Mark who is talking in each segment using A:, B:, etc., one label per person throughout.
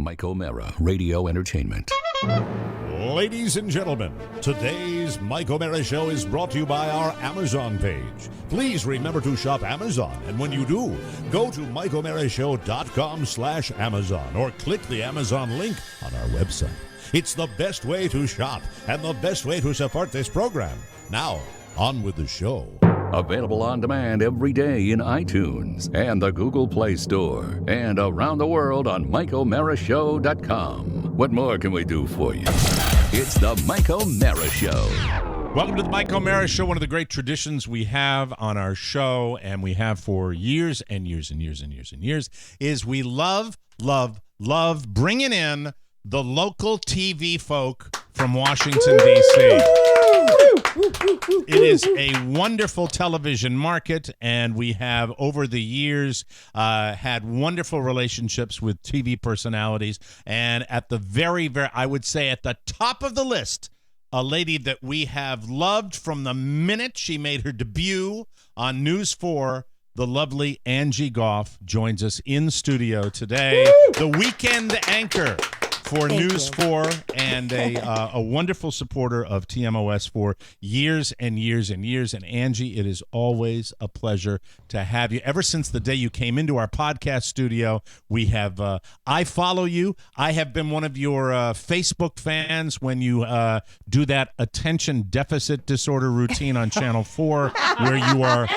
A: Mike O'Mara, Radio Entertainment.
B: Ladies and gentlemen, today's Mike O'Mara Show is brought to you by our Amazon page. Please remember to shop Amazon, and when you do, go to MikeO'MaraShow.com/Amazon or click the Amazon link on our website. It's the best way to shop and the best way to support this program. Now, on with the show.
A: Available on demand every day in iTunes and the Google Play Store and around the world on MikeO'MaraShow.com. What more can we do for you? It's the Mike O'Mara Show.
C: Welcome to the Mike O'Mara Show. One of the great traditions we have on our show, and we have for years and years and years and years and years, is we love bringing in the local TV folk from Washington, D.C. It is a wonderful television market, and we have, over the years, had wonderful relationships with TV personalities. And at the very, I would say at the top of the list, a lady that we have loved from the minute she made her debut on News 4, the lovely Angie Goff joins us in studio today, the weekend anchor for News 4 and a wonderful supporter of TMOS for years and years and years. And Angie, it is always a pleasure to have you. Ever since the day you came into our podcast studio, we have, I follow you. I have been one of your Facebook fans when you do that attention deficit disorder routine on Channel 4, where you are,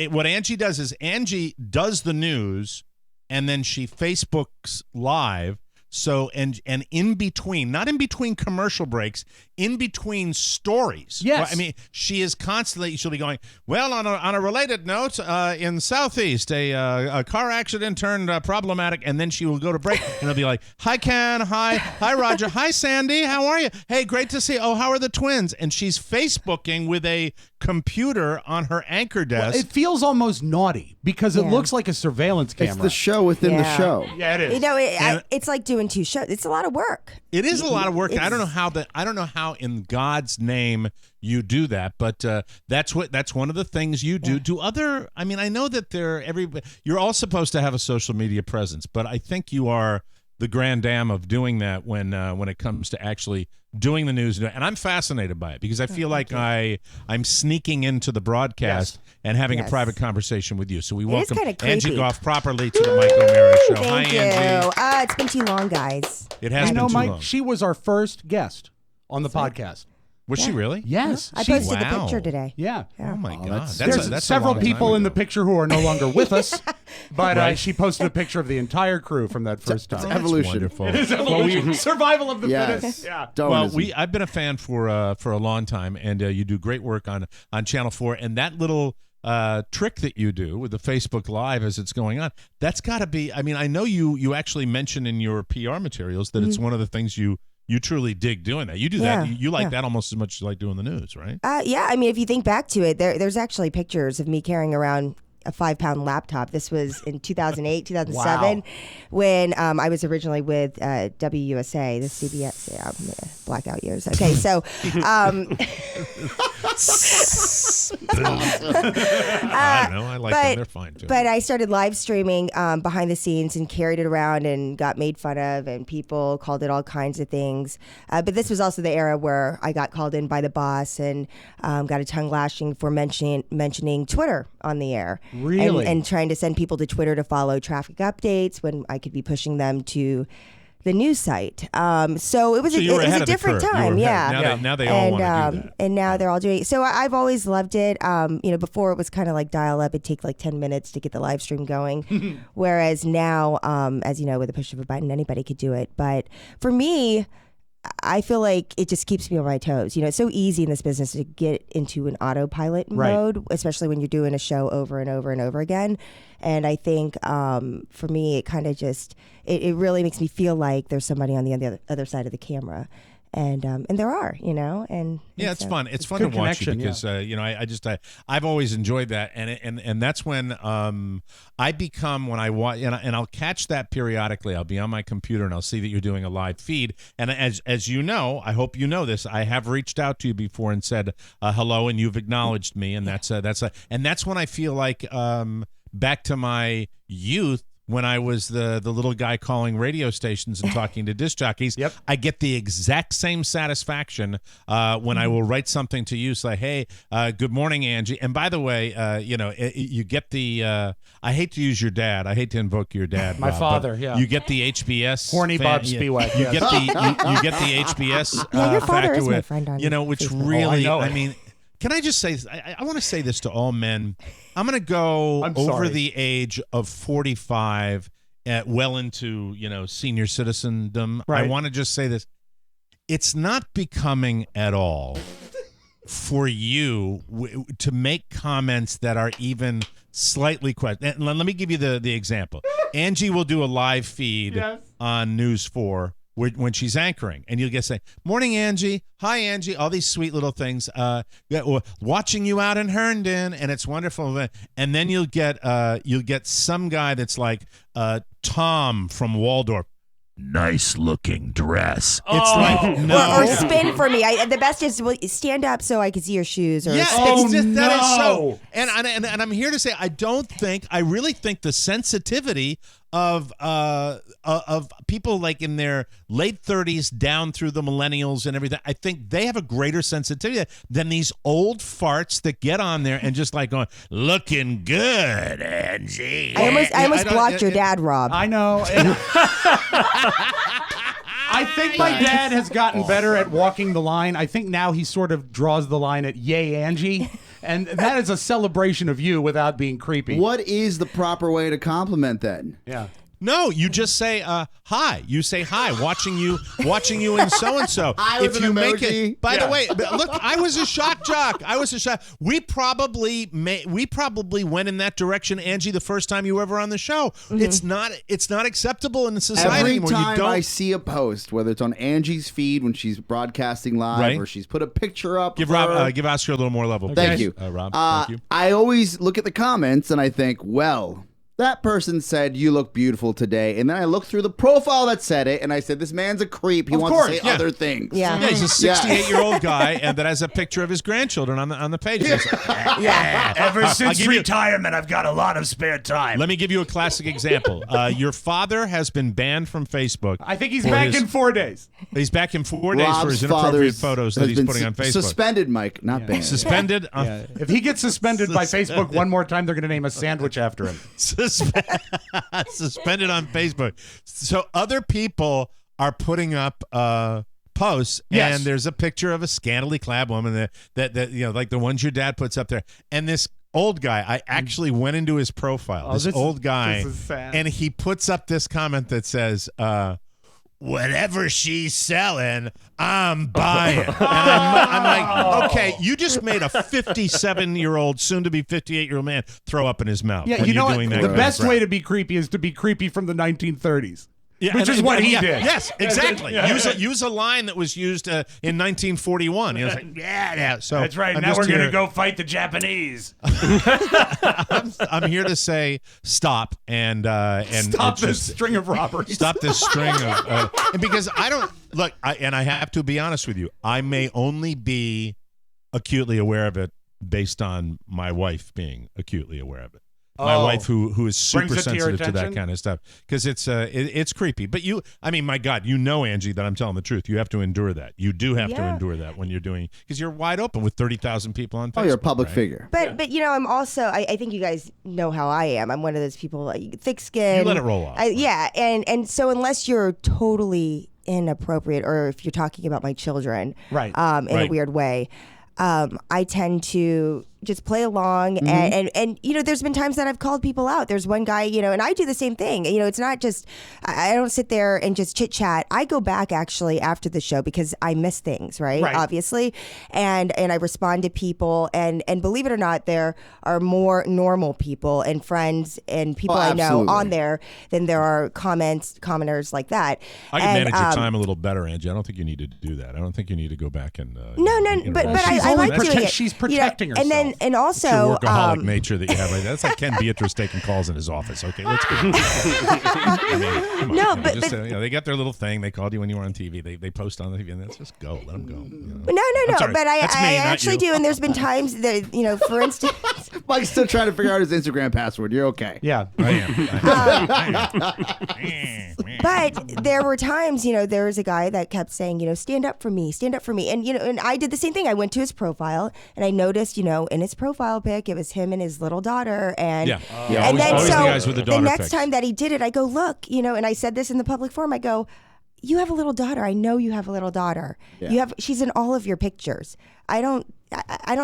C: what Angie does is Angie does the news and then she Facebooks live. So, and in between, not in between commercial breaks, in between stories.
D: Yes.
C: Well, I mean, she is constantly, she'll be going, well, on a related note, in Southeast, a car accident turned problematic, and then she will go to break, and it'll be like, hi, Ken, hi Roger, hi, Sandy, how are you? Hey, great to see you. Oh, how are the twins? And she's Facebooking with a computer on her anchor desk.
D: Well, it feels almost naughty because it looks like a surveillance camera.
E: It's the show within the show.
D: Yeah, it is.
F: You know, it's like doing two shows. It's a lot of work.
C: It is a lot of work. And I don't know how in God's name you do that, but that's one of the things you do. Do other? I mean, I know that you're all supposed to have a social media presence, but I think you are the grand dame of doing that when it comes to actually doing the news. And I'm fascinated by it because I feel like I'm sneaking into the broadcast and having a private conversation with you. So we welcome Angie Goff properly to the Mike O'Mara Show.
F: Thank you.
C: Angie.
F: It's been too long, guys.
C: It has been too
D: Mike,
C: long.
D: she was our first guest on the podcast.
C: Was she really?
D: Yes.
F: I posted the picture today.
D: Yeah.
C: Oh, my God.
D: There's several people in the picture who are no longer with us, but she posted a picture of the entire crew from that first time.
E: It's evolution.
C: Wonderful.
D: It is evolution. Survival of the fittest.
E: Yeah.
C: Well, I've been a fan for a long time, and you do great work on Channel 4, and that little trick that you do with the Facebook Live as it's going on, that's got to be, I mean, I know you actually mention in your PR materials that it's one of the things you truly dig doing that. You do that. You like that almost as much as you like doing the news, right?
F: Yeah. I mean, if you think back to it, there's actually pictures of me carrying around a 5-pound laptop. This was in 2008, 2007, when I was originally with WUSA, the CBS, blackout years. Okay, so
C: I don't know. I like them. They're fine too.
F: But I started live streaming behind the scenes and carried it around and got made fun of, and people called it all kinds of things. But this was also the era where I got called in by the boss and got a tongue lashing for mentioning Twitter on the air.
D: Really?
F: And trying to send people to Twitter to follow traffic updates when I could be pushing them to the news site. So it was a different time. Yeah.
C: Now they all want to do that.
F: And now they're all doing it. So I've always loved it. Before it was kind of like dial up. It'd take like 10 minutes to get the live stream going. Whereas now, as you know, with the push of a button, anybody could do it. But for me, I feel like it just keeps me on my toes. You know, it's so easy in this business to get into an autopilot mode, especially when you're doing a show over and over and over again. And I think for me, it kind of just, it really makes me feel like there's somebody on the other side of the camera. And there are, and
C: it's fun. It's fun to watch you because I've always enjoyed that, and that's when I become, when I watch, and I'll catch that periodically. I'll be on my computer and I'll see that you're doing a live feed, and as you know, I hope you know this, I have reached out to you before and said hello, and you've acknowledged me, and that's when I feel like back to my youth when I was the little guy calling radio stations and talking to disc jockeys.
D: Yep.
C: I get the exact same satisfaction when I will write something to you, say, hey, good morning, Angie. And by the way, you get the I hate to use your dad. I hate to invoke your dad.
D: My
C: Rob,
D: father,
C: but
D: yeah.
C: You get the HBS.
D: Horny Bob Spiewak,
C: You
D: yes.
C: get the you get the HBS
F: Yeah, your father
C: factor
F: is my
C: with,
F: friend on
C: which
F: Facebook.
C: really,
D: Oh, I know
C: I
D: it.
C: mean, can I just say, I want to say this to all men. I'm going to go
D: I'm
C: over
D: sorry.
C: the age of 45, well into, senior citizendom. I
D: Right.
C: want to just say this. It's not becoming at all for you to make comments that are even slightly questionable. Let me give you the example. Angie will do a live feed
D: Yes.
C: on News 4 when she's anchoring, and you'll get say, morning, Angie. Hi, Angie. All these sweet little things. Watching you out in Herndon, and it's wonderful. And then you'll get some guy that's like Tom from Waldorf. Nice looking dress. It's like no.
F: Or spin for me. The best is stand up so I can see your shoes. Or
C: Yeah,
F: spin.
C: it's just, that is so.
D: no.
C: And I'm here to say I really think the sensitivity of people like in their late 30s down through the millennials and everything, I think they have a greater sensitivity than these old farts that get on there and just like going, looking good, Angie.
F: I almost
C: don't-
F: blocked your dad, Rob.
D: I know. I think my dad has gotten better at walking the line. I think now he sort of draws the line at "Yay, Angie," and that is a celebration of you without being creepy.
E: What is the proper way to compliment then?
D: Yeah.
C: No, you just say hi. You say hi, watching you in so and so.
E: Hi with
C: If
E: an
C: you make
E: emoji.
C: it, by the way, look, I was a shock jock. We probably went in that direction, Angie, the first time you were ever on the show.
F: Mm-hmm.
C: It's not acceptable in the society
E: Every
C: anymore. You
E: time
C: don't
E: I see a post, whether it's on Angie's feed when she's broadcasting live
C: Right.
E: or she's put a picture up.
C: give
E: of her,
C: Rob, give Oscar a little more level.
E: Thank
C: please.
E: you.
C: Rob. Thank you.
E: I always look at the comments and I think, well, that person said you look beautiful today, and then I look through the profile that said it, and I said this man's a creep. He
D: Of
E: wants
D: course,
E: to say
C: yeah.
E: other things.
F: Yeah.
C: Yeah, he's a 68-year-old guy, and that has a picture of his grandchildren on the page. It's like,
G: Ever since
C: give you-
G: retirement, I've got a lot of spare time.
C: let me give you a classic example. Your father has been banned from Facebook.
D: I think he's
C: for
D: back
C: his-
D: in 4 days.
C: He's back in 4 days for
E: Rob's
C: his inappropriate
E: father's
C: photos that
E: has
C: he's
E: been
C: putting on Facebook.
E: Suspended, Mike, not banned.
C: Suspended.
D: If he gets suspended by Facebook one more time, they're going to name a sandwich after him.
C: Suspended on Facebook. So other people are putting up posts,
D: Yes.
C: and there's a picture of a scantily clad woman that like the ones your dad puts up there, and this old guy. I actually went into his profile. This old guy,
D: this is sad.
C: and he puts up this comment that says, whatever she's selling, I'm buying. And I'm like, okay, you just made a 57-year-old, soon to be 58-year-old man throw up in his mouth.
D: Yeah,
C: when
D: you
C: you're
D: know what?
C: doing that
D: The
C: kind of
D: best
C: crap.
D: way to be creepy is to be creepy from the 1930s.
C: Yeah,
D: Which is what he
C: yeah,
D: did.
C: Yes, exactly. Use a line that was used in 1941. He was like, yeah. So
G: That's right.
C: I'm
G: Now
C: just
G: we're going to
C: here-
G: go fight the Japanese.
C: I'm here to say stop and
D: Stop
C: it's
D: this
C: just-
D: string of robberies.
C: Stop this string of and because I don't look. And I have to be honest with you. I may only be acutely aware of it based on my wife being acutely aware of it. My
D: Oh.
C: wife, who is super
D: Brings it to your
C: sensitive to that
D: attention?
C: kind of stuff, because it's creepy. But my God, Angie, that I'm telling the truth. You have to endure that. You do have to
F: Yeah.
C: endure that when you're doing, because you're wide open with 30,000 people on Facebook.
E: Oh, you're a public
C: right?
E: figure.
F: But I'm also I think you guys know how I am. I'm one of those people like thick skin.
C: You let it roll off.
F: Yeah, and so unless you're totally inappropriate or if you're talking about my children,
D: Right.
F: in a
C: Right.
F: weird way, I tend to just play along and there's been times that I've called people out. There's one guy, and I do the same thing. It's not just I don't sit there and just chit chat. I go back actually after the show because I miss things, right? Obviously. And I respond to people and believe it or not, there are more normal people and friends and people I know
E: absolutely.
F: on there than there are commenters like that.
C: I can
F: And,
C: manage your time a little better, Angie. I don't think you need to do that. I don't think you need to go back and
F: No, but
D: she's
F: I
D: only
F: like doing it.
D: she's protecting
F: And then
D: herself.
F: and also
C: your workaholic nature that you have. Like that. That's like Ken Beatrice taking calls in his office. Okay, let's go. Come on,
F: No,
C: you know,
F: but-
C: just, they got their little thing. They called you when you were on TV. They post on the TV, and let's just go. Let them go.
F: No,
C: I'm sorry.
F: but I
C: That's me, not
F: actually
C: you.
F: do, and there's been times that for instance,
E: Mike's still trying to figure out his Instagram password. You're okay.
D: Yeah.
F: But there were times, there was a guy that kept saying, stand up for me, stand up for me. And, and I did the same thing. I went to his profile and I noticed, in his profile pic, it was him and his little daughter. And, and then
C: always
F: so
C: the guys with the daughter
F: next
C: pics.
F: time that he did it, I go, look, and I said this in the public forum, I go, you have a little daughter. I know you have a little daughter.
E: Yeah.
F: She's in all of your pictures. I don't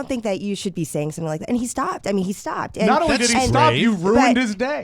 F: think that you should be saying something like that. And he stopped. I mean, he stopped. And,
D: Not only did he
C: That's
D: stop,
C: brave.
D: you ruined his day.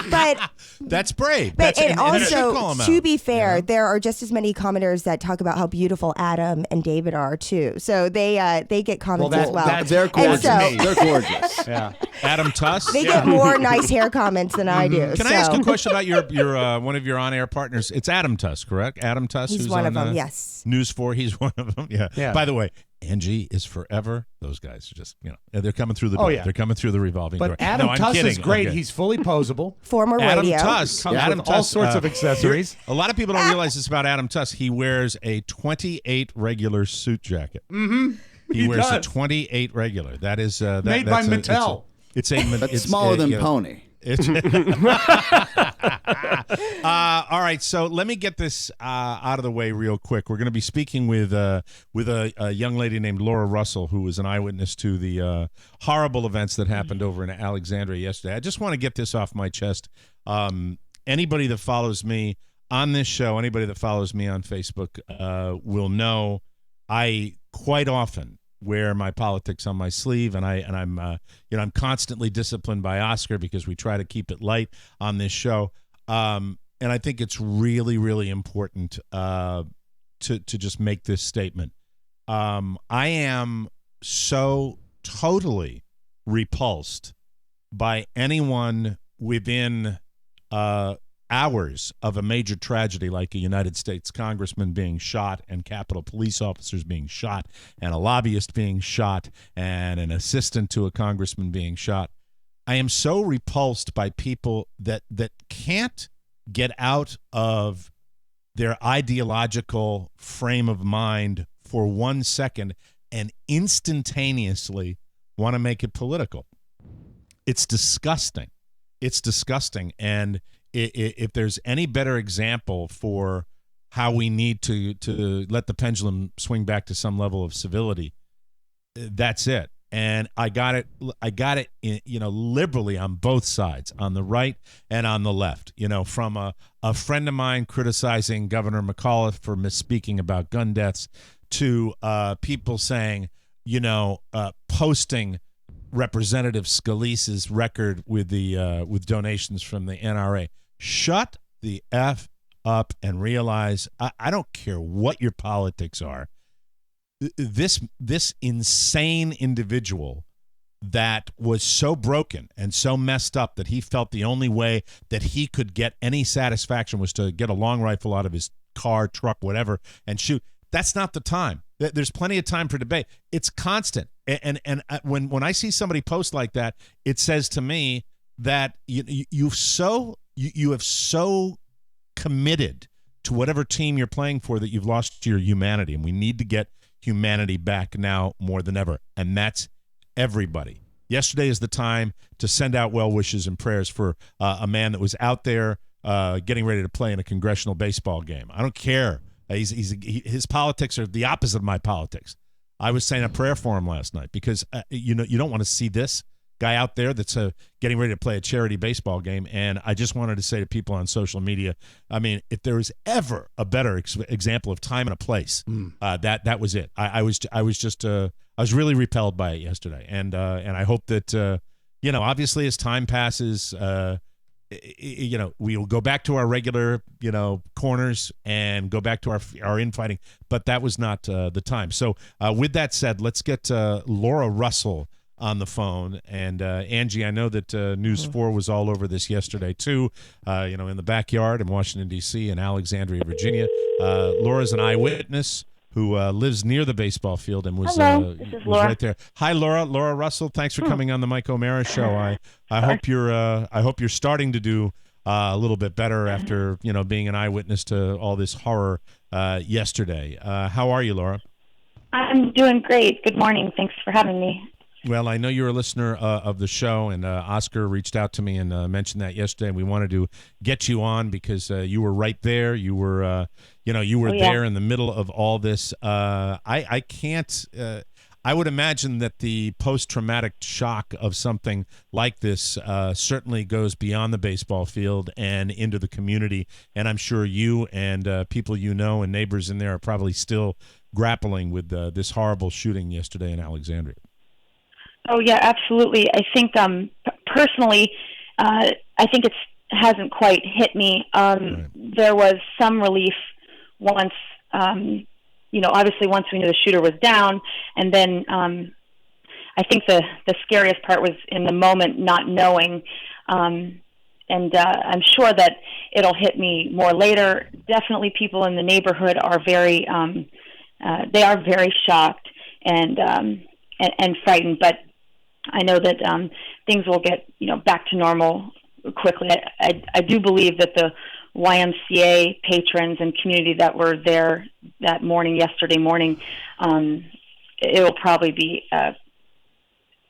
F: but
C: That's brave.
F: But
C: That's,
F: and
C: you should call
F: also,
C: him
F: to
C: out.
F: be fair, there are just as many commenters that talk about how beautiful Adam and David are too. So they get comments as well.
E: They're gorgeous.
F: so-
E: They're gorgeous.
D: Yeah.
C: Adam Tuss.
F: They get more nice hair comments than I do.
C: Can I ask a question about your one of your on-air partners? It's Adam Tuss, correct? Adam Tuss,
F: He's
C: who's
F: one
C: on
F: of them. Yes.
C: News 4. He's one of them. Yeah.
D: Yeah.
C: By the way, Angie is forever. Those guys are just, they're coming through the door.
D: Oh, yeah.
C: They're coming through the revolving door.
D: But Adam
C: No, I'm
D: Tuss
C: kidding.
D: is great.
C: I'm kidding.
D: He's fully posable.
F: Former
C: Adam
F: radio.
C: Tuss.
D: Comes
C: Adam
D: with all
C: Tuss,
D: sorts of accessories.
C: A lot of people don't realize this about Adam Tuss. He wears a 28 regular suit jacket. Mm-hmm. He wears a
D: does.
C: 28 regular. That is
D: Made by Mattel.
C: It's
E: That's smaller than Pony.
C: It's all right, so let me get this out of the way real quick. We're going to be speaking with a young lady named Laura Russell, who was an eyewitness to the horrible events that happened over in Alexandria yesterday. I just want to get this off my chest. Anybody that follows me on this show, anybody that follows me on Facebook will know I quite often wear my politics on my sleeve, and I'm constantly disciplined by Oscar because we try to keep it light on this show. And I think it's really, really important to just make this statement. I am so totally repulsed by anyone within hours of a major tragedy like a United States congressman being shot and Capitol police officers being shot and a lobbyist being shot and an assistant to a congressman being shot. I am so repulsed by people that can't get out of their ideological frame of mind for 1 second and instantaneously want to make it political. It's disgusting. It's disgusting. And if there's any better example for how we need to let the pendulum swing back to some level of civility, that's it. And I got it, liberally on both sides, on the right and on the left. From a friend of mine criticizing Governor McAuliffe for misspeaking about gun deaths to people saying, posting Representative Scalise's record with with donations from the NRA. Shut the F up and realize I don't care what your politics are. This insane individual that was so broken and so messed up that he felt the only way that he could get any satisfaction was to get a long rifle out of his car, truck, whatever, and shoot. That's not the time. There's plenty of time for debate. It's constant. And when I see somebody post like that, it says to me that you have so committed to whatever team you're playing for that you've lost your humanity. And we need to get humanity back now more than ever. And that's everybody. Yesterday is the time to send out well wishes and prayers for a man that was out there getting ready to play in a congressional baseball game. I don't care. His politics are the opposite of my politics. I was saying a prayer for him last night because you don't want to see this guy out there that's getting ready to play a charity baseball game. And I just wanted to say to people on social media, I mean, if there was ever a better example of time and a place, that was it. I was really repelled by it yesterday, and I hope that obviously as time passes, we will go back to our regular corners and go back to our infighting. But that was not the time. So with that said, let's get Laura Russell on the phone. And Angie, I know that News 4 was all over this yesterday too, in the backyard in Washington, D.C. and Alexandria, Virginia. Laura's an eyewitness who lives near the baseball field and was right there. Hi, Laura. Laura Russell, thanks for coming on the Mike O'Mara Show. I hope you're starting to do a little bit better after being an eyewitness to all this horror yesterday. How are you, Laura?
H: I'm doing great. Good morning. Thanks for having me.
C: Well, I know you're a listener of the show, and Oscar reached out to me and mentioned that yesterday. And we wanted to get you on because you were right there. You were, there in the middle of all this. I can't. I would imagine that the post-traumatic shock of something like this certainly goes beyond the baseball field and into the community. And I'm sure you and people you know and neighbors in there are probably still grappling with this horrible shooting yesterday in Alexandria.
H: Oh yeah, absolutely. I think personally, I think it hasn't quite hit me.
C: Right.
H: There was some relief once, obviously once we knew the shooter was down, and then I think the scariest part was in the moment not knowing. And I'm sure that it'll hit me more later. Definitely, people in the neighborhood are very shocked and frightened, but I know that things will get back to normal quickly. I do believe that the YMCA patrons and community that were there that morning, yesterday morning, it will probably be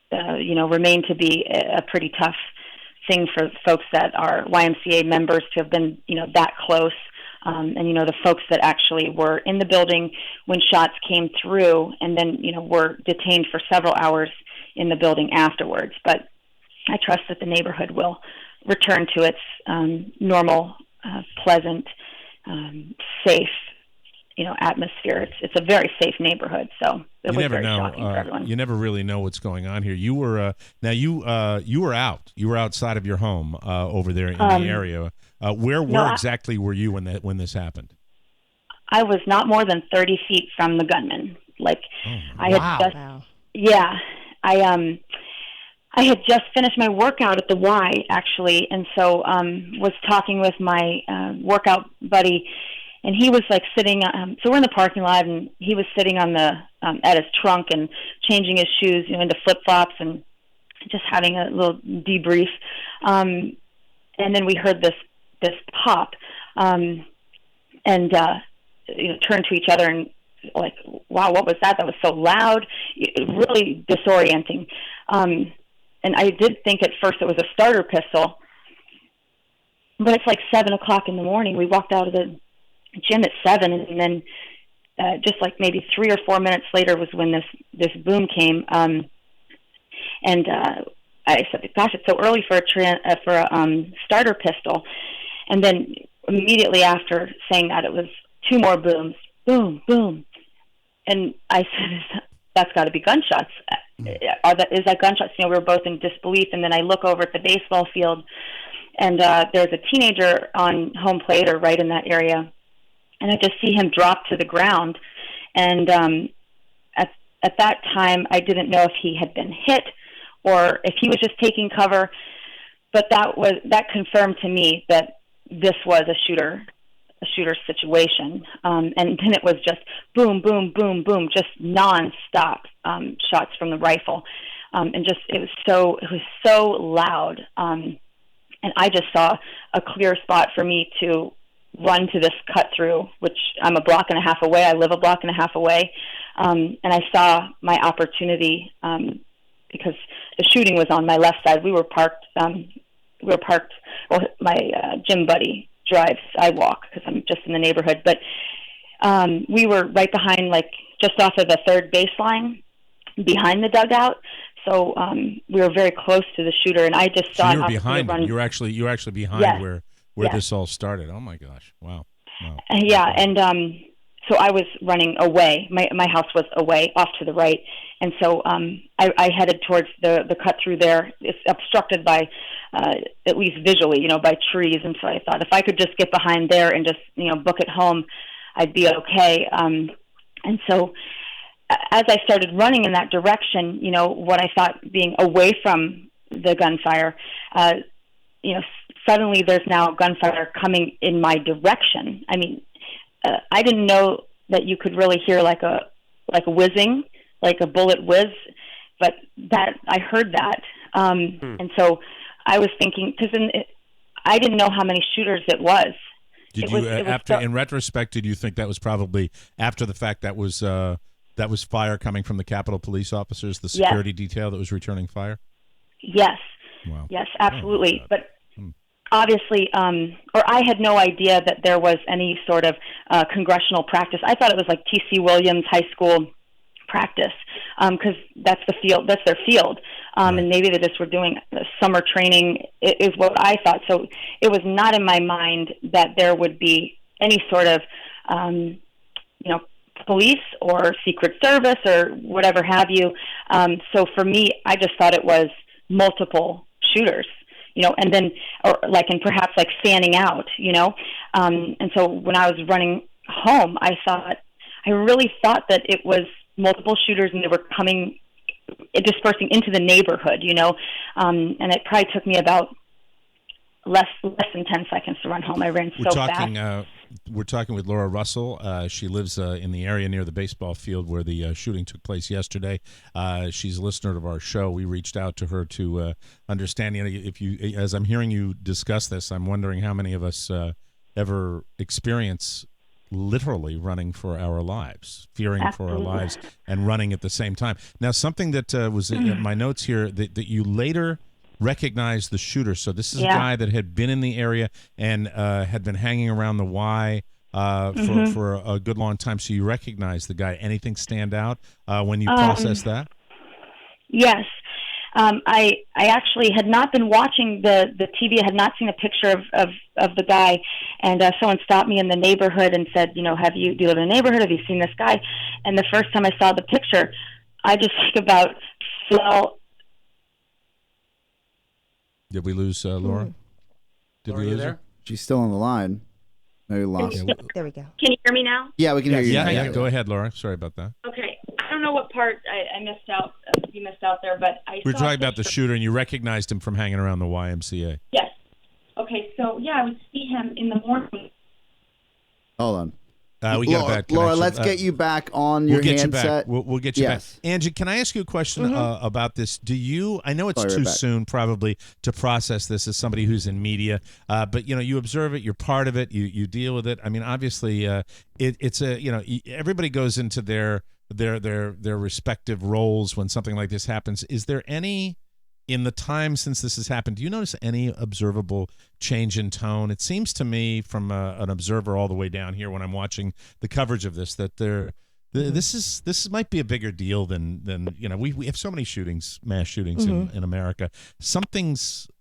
H: remain to be a pretty tough thing for folks that are YMCA members to have been that close. And the folks that actually were in the building when shots came through, and then were detained for several hours in the building afterwards. But I trust that the neighborhood will return to its normal, pleasant, safe, atmosphere. It's a very safe neighborhood, so it was very shocking for everyone.
C: You never really know what's going on here. You were you were out. You were outside of your home over there in the area. Where exactly were you when this happened?
H: I was not more than 30 feet from the gunman. I had just finished my workout at the Y, actually, and so was talking with my workout buddy, and he was sitting. So we're in the parking lot, and he was sitting on the at his trunk and changing his shoes, into flip flops, and just having a little debrief. And then we heard this pop, and turned to each other and wow, what was that? That was so loud, really disorienting. And I did think at first it was a starter pistol, but it's 7 o'clock in the morning. We walked out of the gym at 7, and then just maybe 3 or 4 minutes later was when this boom came. And I said, "Gosh, it's so early for a starter pistol." And then immediately after saying that, it was 2 more booms, boom, boom. And I said, "That's got to be gunshots. Is that gunshots?" We were both in disbelief. And then I look over at the baseball field, and there's a teenager on home plate or right in that area, and I just see him drop to the ground. And at that time, I didn't know if he had been hit or if he was just taking cover. But that confirmed to me that this was a shooter situation. And then it was just boom, boom, boom, boom, just nonstop shots from the rifle. And it was so loud. And I just saw a clear spot for me to run to this cut through, which I'm a block and a half away. I live a block and a half away. And I saw my opportunity because the shooting was on my left side. We were parked, my gym buddy drives, I walk because I'm just in the neighborhood. But we were right behind, just off of the third baseline, behind the dugout. So we were very close to the shooter, and I just saw.
C: So you were behind him. You were actually behind where this all started. Oh my gosh! Wow.
H: Yeah, and so I was running away. My house was away, off to the right, and so I headed towards the cut through there. It's obstructed by, at least visually, by trees, and so I thought if I could just get behind there and just book it home, I'd be okay. And so as I started running in that direction, what I thought being away from the gunfire, suddenly there's now gunfire coming in my direction. I mean, I didn't know that you could really hear like a whizzing, like a bullet whiz, but that I heard that. And so I was thinking, because I didn't know how many shooters it was.
C: In retrospect, did you think that was probably after the fact that was That was fire coming from the Capitol police officers, the
H: Yes.
C: security detail that was returning fire?
H: Yes.
C: Wow.
H: Yes, absolutely.
C: Oh,
H: but obviously, or I had no idea that there was any sort of congressional practice. I thought it was like T.C. Williams High School practice, because that's the field. That's their field. And maybe they just were doing summer training, is what I thought. So it was not in my mind that there would be any sort of, police or Secret Service or whatever have you. So for me, I just thought it was multiple shooters, and then, and perhaps like fanning out, and so when I was running home, I really thought that it was multiple shooters and they were dispersing into the neighborhood, and it probably took me about less than 10 seconds to run home. I ran so fast.
C: We're talking with Laura Russell. She lives in the area near the baseball field where the shooting took place yesterday. She's a listener of our show. We reached out to her to understand. As I'm hearing you discuss this, I'm wondering how many of us ever experience literally running for our lives, fearing
H: Absolutely.
C: for our lives, and running at the same time. Now, something that was in my notes here that you later recognized the shooter. So this is a guy that had been in the area and had been hanging around the Y for a good long time. So you recognized the guy. Anything stand out when you processed that?
H: Yes. I actually had not been watching the TV. I had not seen a picture of the guy, and someone stopped me in the neighborhood and said, do you live in the neighborhood? Have you seen this guy? And the first time I saw the picture, I just fell.
C: Did we lose Laura? Did
D: Laura,
C: we
D: you
C: lose
D: there?
C: her?
E: She's still on the line. Maybe we lost.
F: There we go.
H: Can you hear me now?
E: Yeah, we can hear you. now.
C: Yeah. Go ahead, Laura. Sorry about that.
H: Okay. I don't know what part I missed out. You missed out there, but
C: We were talking about the shooter, and you recognized him from hanging around the YMCA.
H: Yes. Okay. So I would see him in the morning.
E: Hold on.
C: We got a bad connection.
E: Laura, let's get you back on your
C: We'll get
E: handset.
C: you back. We'll get you
E: Yes.
C: back. Angie, can I ask you a question about this? I know it's
E: Sorry,
C: too
E: back.
C: soon probably to process this as somebody who's in media, but you observe it, you're part of it, you deal with it. I mean, obviously, it's everybody goes into their respective roles when something like this happens. Is there any, in the time since this has happened, do you notice any observable change in tone? It seems to me, from an observer all the way down here when I'm watching the coverage of this, that this might be a bigger deal than we have so many mass shootings in America.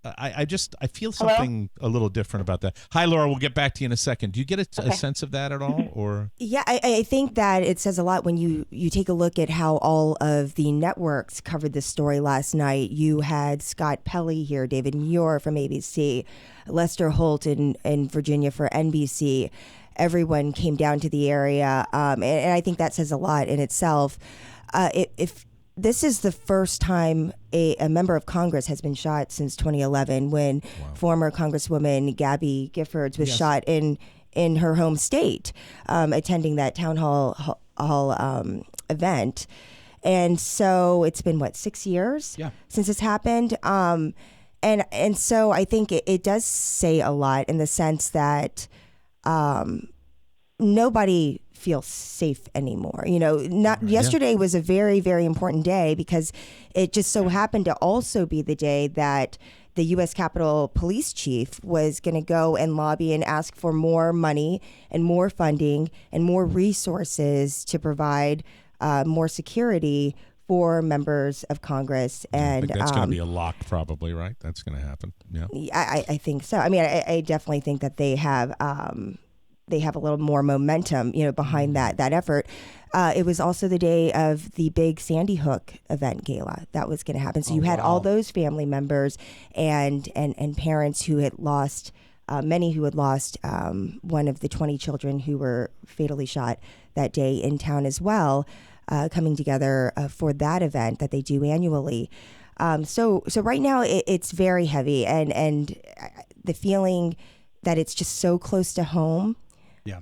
C: I feel something a little different about that. Hi, Laura. We'll get back to you in a second. Do you get a sense of that at all, or?
F: Yeah, I think that it says a lot when you take a look at how all of the networks covered this story last night. You had Scott Pelley here, David Muir from ABC, Lester Holt in Virginia for NBC. Everyone came down to the area, and I think that says a lot in itself. If this is the first time a member of Congress has been shot since 2011, when former Congresswoman Gabby Giffords was shot in her home state, attending that town hall event. And so it's been 6 years since this happened. And so I think it does say a lot in the sense that nobody feels safe anymore. Yesterday was a very, very important day because it just so happened to also be the day that the U.S. Capitol Police Chief was going to go and lobby and ask for more money and more funding and more resources to provide more security for members of Congress. And
C: that's going to be a lock, probably, right? That's going to happen. Yeah,
F: I think so. I mean, I definitely think that they have a little more momentum, behind that effort. It was also the day of the big Sandy Hook event gala that was going to happen. So you had all those family members and parents who had lost, many who had lost one of the 20 children who were fatally shot that day in town as well, coming together for that event that they do annually. So right now it's very heavy, and the feeling that it's just so close to home. Yeah.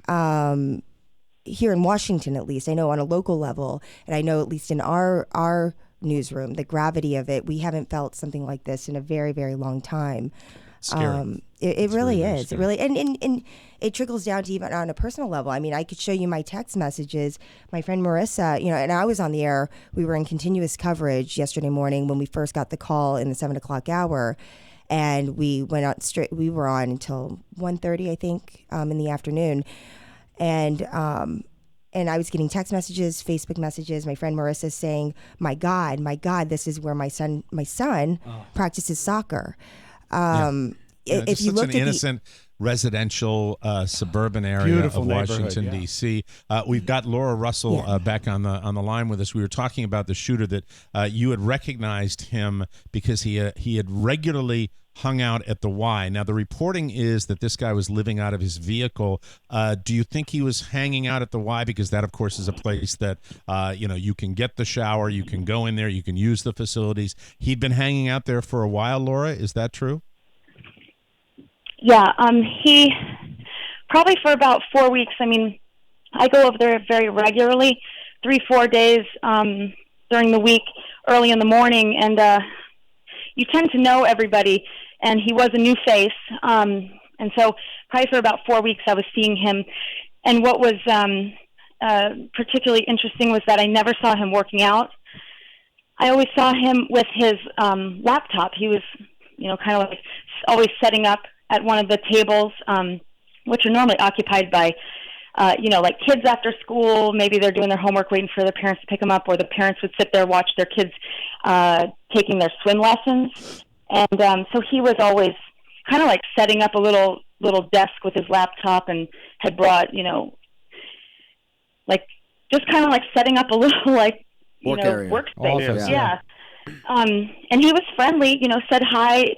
F: Here in Washington, at least, I know on a local level, and I know at least in our newsroom, the gravity of it, we haven't felt something like this in a very, very long time.
C: Scary.
F: It really
C: very
F: is. It really and it trickles down to even on a personal level. I mean, I could show you my text messages. My friend Marissa, and I was on the air. We were in continuous coverage yesterday morning when we first got the call in the 7 o'clock hour, and we went out straight. We were on until 1:30, I think, in the afternoon, and I was getting text messages, Facebook messages. My friend Marissa saying, my God, this is where my son practices soccer." If you
C: such
F: look
C: an
F: at
C: innocent residential suburban area
D: Beautiful
C: of Washington
D: neighborhood,
C: D.C. We've got Laura Russell back on the line with us. We were talking about the shooter that you had recognized him because he had regularly hung out at the Y. Now the reporting is that this guy was living out of his vehicle. Do you think he was hanging out at the Y? Because that, of course, is a place that you can get the shower, you can go in there, you can use the facilities. He'd been hanging out there for a while. Laura, is that true?
H: Yeah, he probably for about 4 weeks. I mean, I go over there very regularly, 3-4 days during the week, early in the morning, and you tend to know everybody. And he was a new face, and so probably for about 4 weeks I was seeing him. And what was particularly interesting was that I never saw him working out. I always saw him with his laptop. He was, kind of like always setting up at one of the tables, which are normally occupied by, like kids after school. Maybe they're doing their homework, waiting for their parents to pick them up, or the parents would sit there, watch their kids taking their swim lessons. And so he was always kind of like setting up a little desk with his laptop, and had brought, like just kind of like setting up a little like, workspace.
E: Office,
H: yeah. And he was friendly, said hi,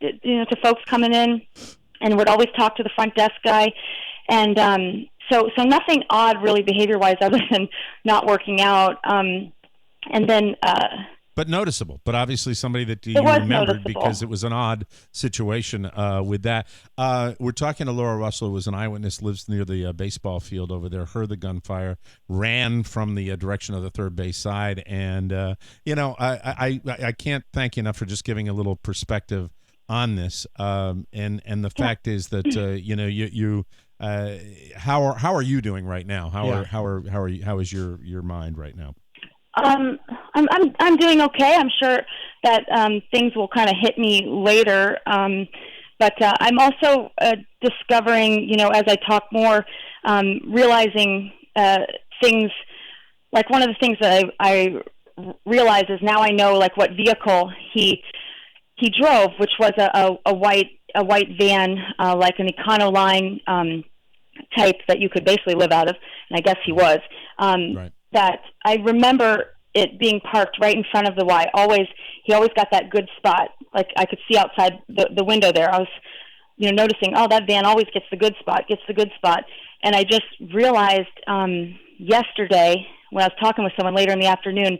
H: to folks coming in, and would always talk to the front desk guy. And so nothing odd really behavior-wise other than not working out. And then
C: but noticeable, but obviously somebody that you remembered because it was an odd situation with that. We're talking to Laura Russell, who was an eyewitness, lives near the baseball field over there, heard the gunfire, ran from the direction of the third base side. And, I can't thank you enough for just giving a little perspective on this. And the fact is that, how are you doing right now? How is your mind right now?
H: I'm doing okay. I'm sure that things will kind of hit me later, but I'm also discovering, as I talk more, realizing things. Like one of the things that I realize is now I know like what vehicle he drove, which was a white van, like an Econoline type that you could basically live out of, and I guess he was. Right. That I remember it being parked right in front of the Y. He always got that good spot. Like I could see outside the window there. I was, noticing, that van always gets the good spot. And I just realized yesterday when I was talking with someone later in the afternoon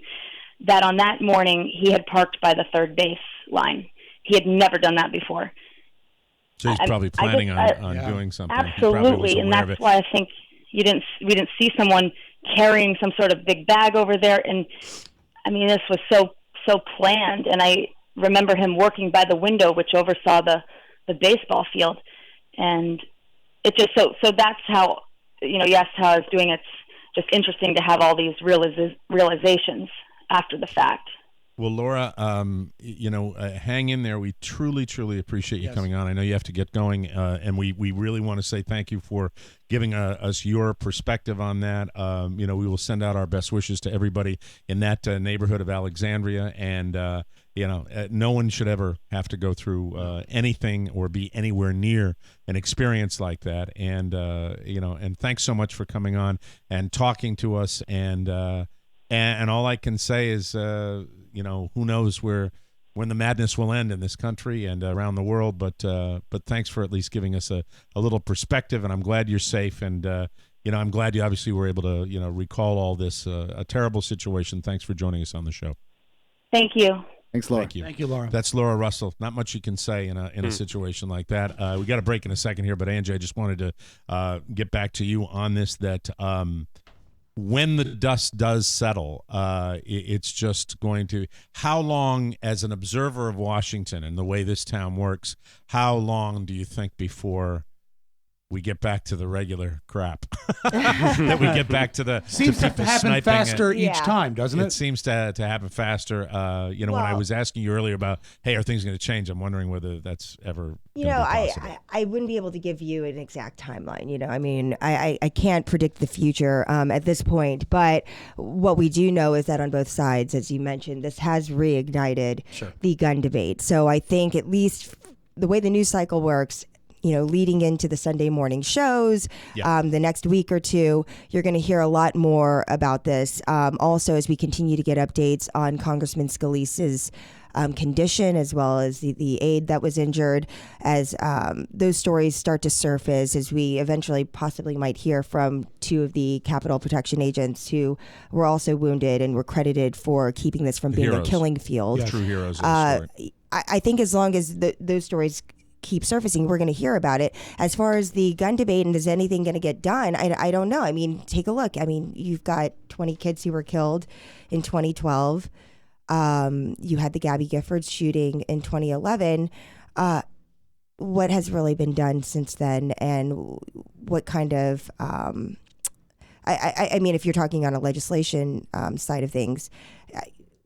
H: that on that morning he had parked by the third base line. He had never done that before.
C: So he's probably planning on doing something.
H: Absolutely, and that's why I think we didn't see someone carrying some sort of big bag over there. And I mean, this was so planned. And I remember him working by the window, which oversaw the baseball field. And it just so that's how you asked how I was doing. It's just interesting to have all these realizations after the fact.
C: Well, Laura, hang in there. We truly, truly appreciate you coming on. I know you have to get going, and we really want to say thank you for giving us your perspective on that. We will send out our best wishes to everybody in that neighborhood of Alexandria, and no one should ever have to go through anything or be anywhere near an experience like that. And and thanks so much for coming on and talking to us. And all I can say is, who knows when the madness will end in this country and around the world. But thanks for at least giving us a little perspective. And I'm glad you're safe. And I'm glad you obviously were able to recall all this, a terrible situation. Thanks for joining us on the show.
H: Thank you.
E: Thanks, Laura.
D: Thank you, Laura.
C: That's Laura Russell. Not much you can say in a situation like that. We got a break in a second here, but Angie, I just wanted to get back to you on this. That when the dust does settle, it's just going to. How long, as an observer of Washington and the way this town works, how long do you think before we get back to the regular crap? That we get back to the
D: seems to happen faster each time, doesn't it?
C: It seems to happen faster. When I was asking you earlier about, hey, are things going to change? I'm wondering whether that's ever.
F: I wouldn't be able to give you an exact timeline. I mean, I can't predict the future at this point. But what we do know is that on both sides, as you mentioned, this has reignited the gun debate. So I think at least the way the news cycle works, leading into the Sunday morning shows, the next week or two, you're going to hear a lot more about this. Also, as we continue to get updates on Congressman Scalise's condition, as well as the aide that was injured, as those stories start to surface, as we eventually possibly might hear from two of the Capitol Protection agents who were also wounded and were credited for keeping this from being a killing field.
C: True heroes of the story.
F: I think as long as those stories keep surfacing, we're going to hear about it. As far as the gun debate and is anything going to get done, I don't know. I mean, take a look. I mean, you've got 20 kids who were killed in 2012. You had the Gabby Giffords shooting in 2011. What has really been done since then, and what kind of I mean, if you're talking on a legislation side of things,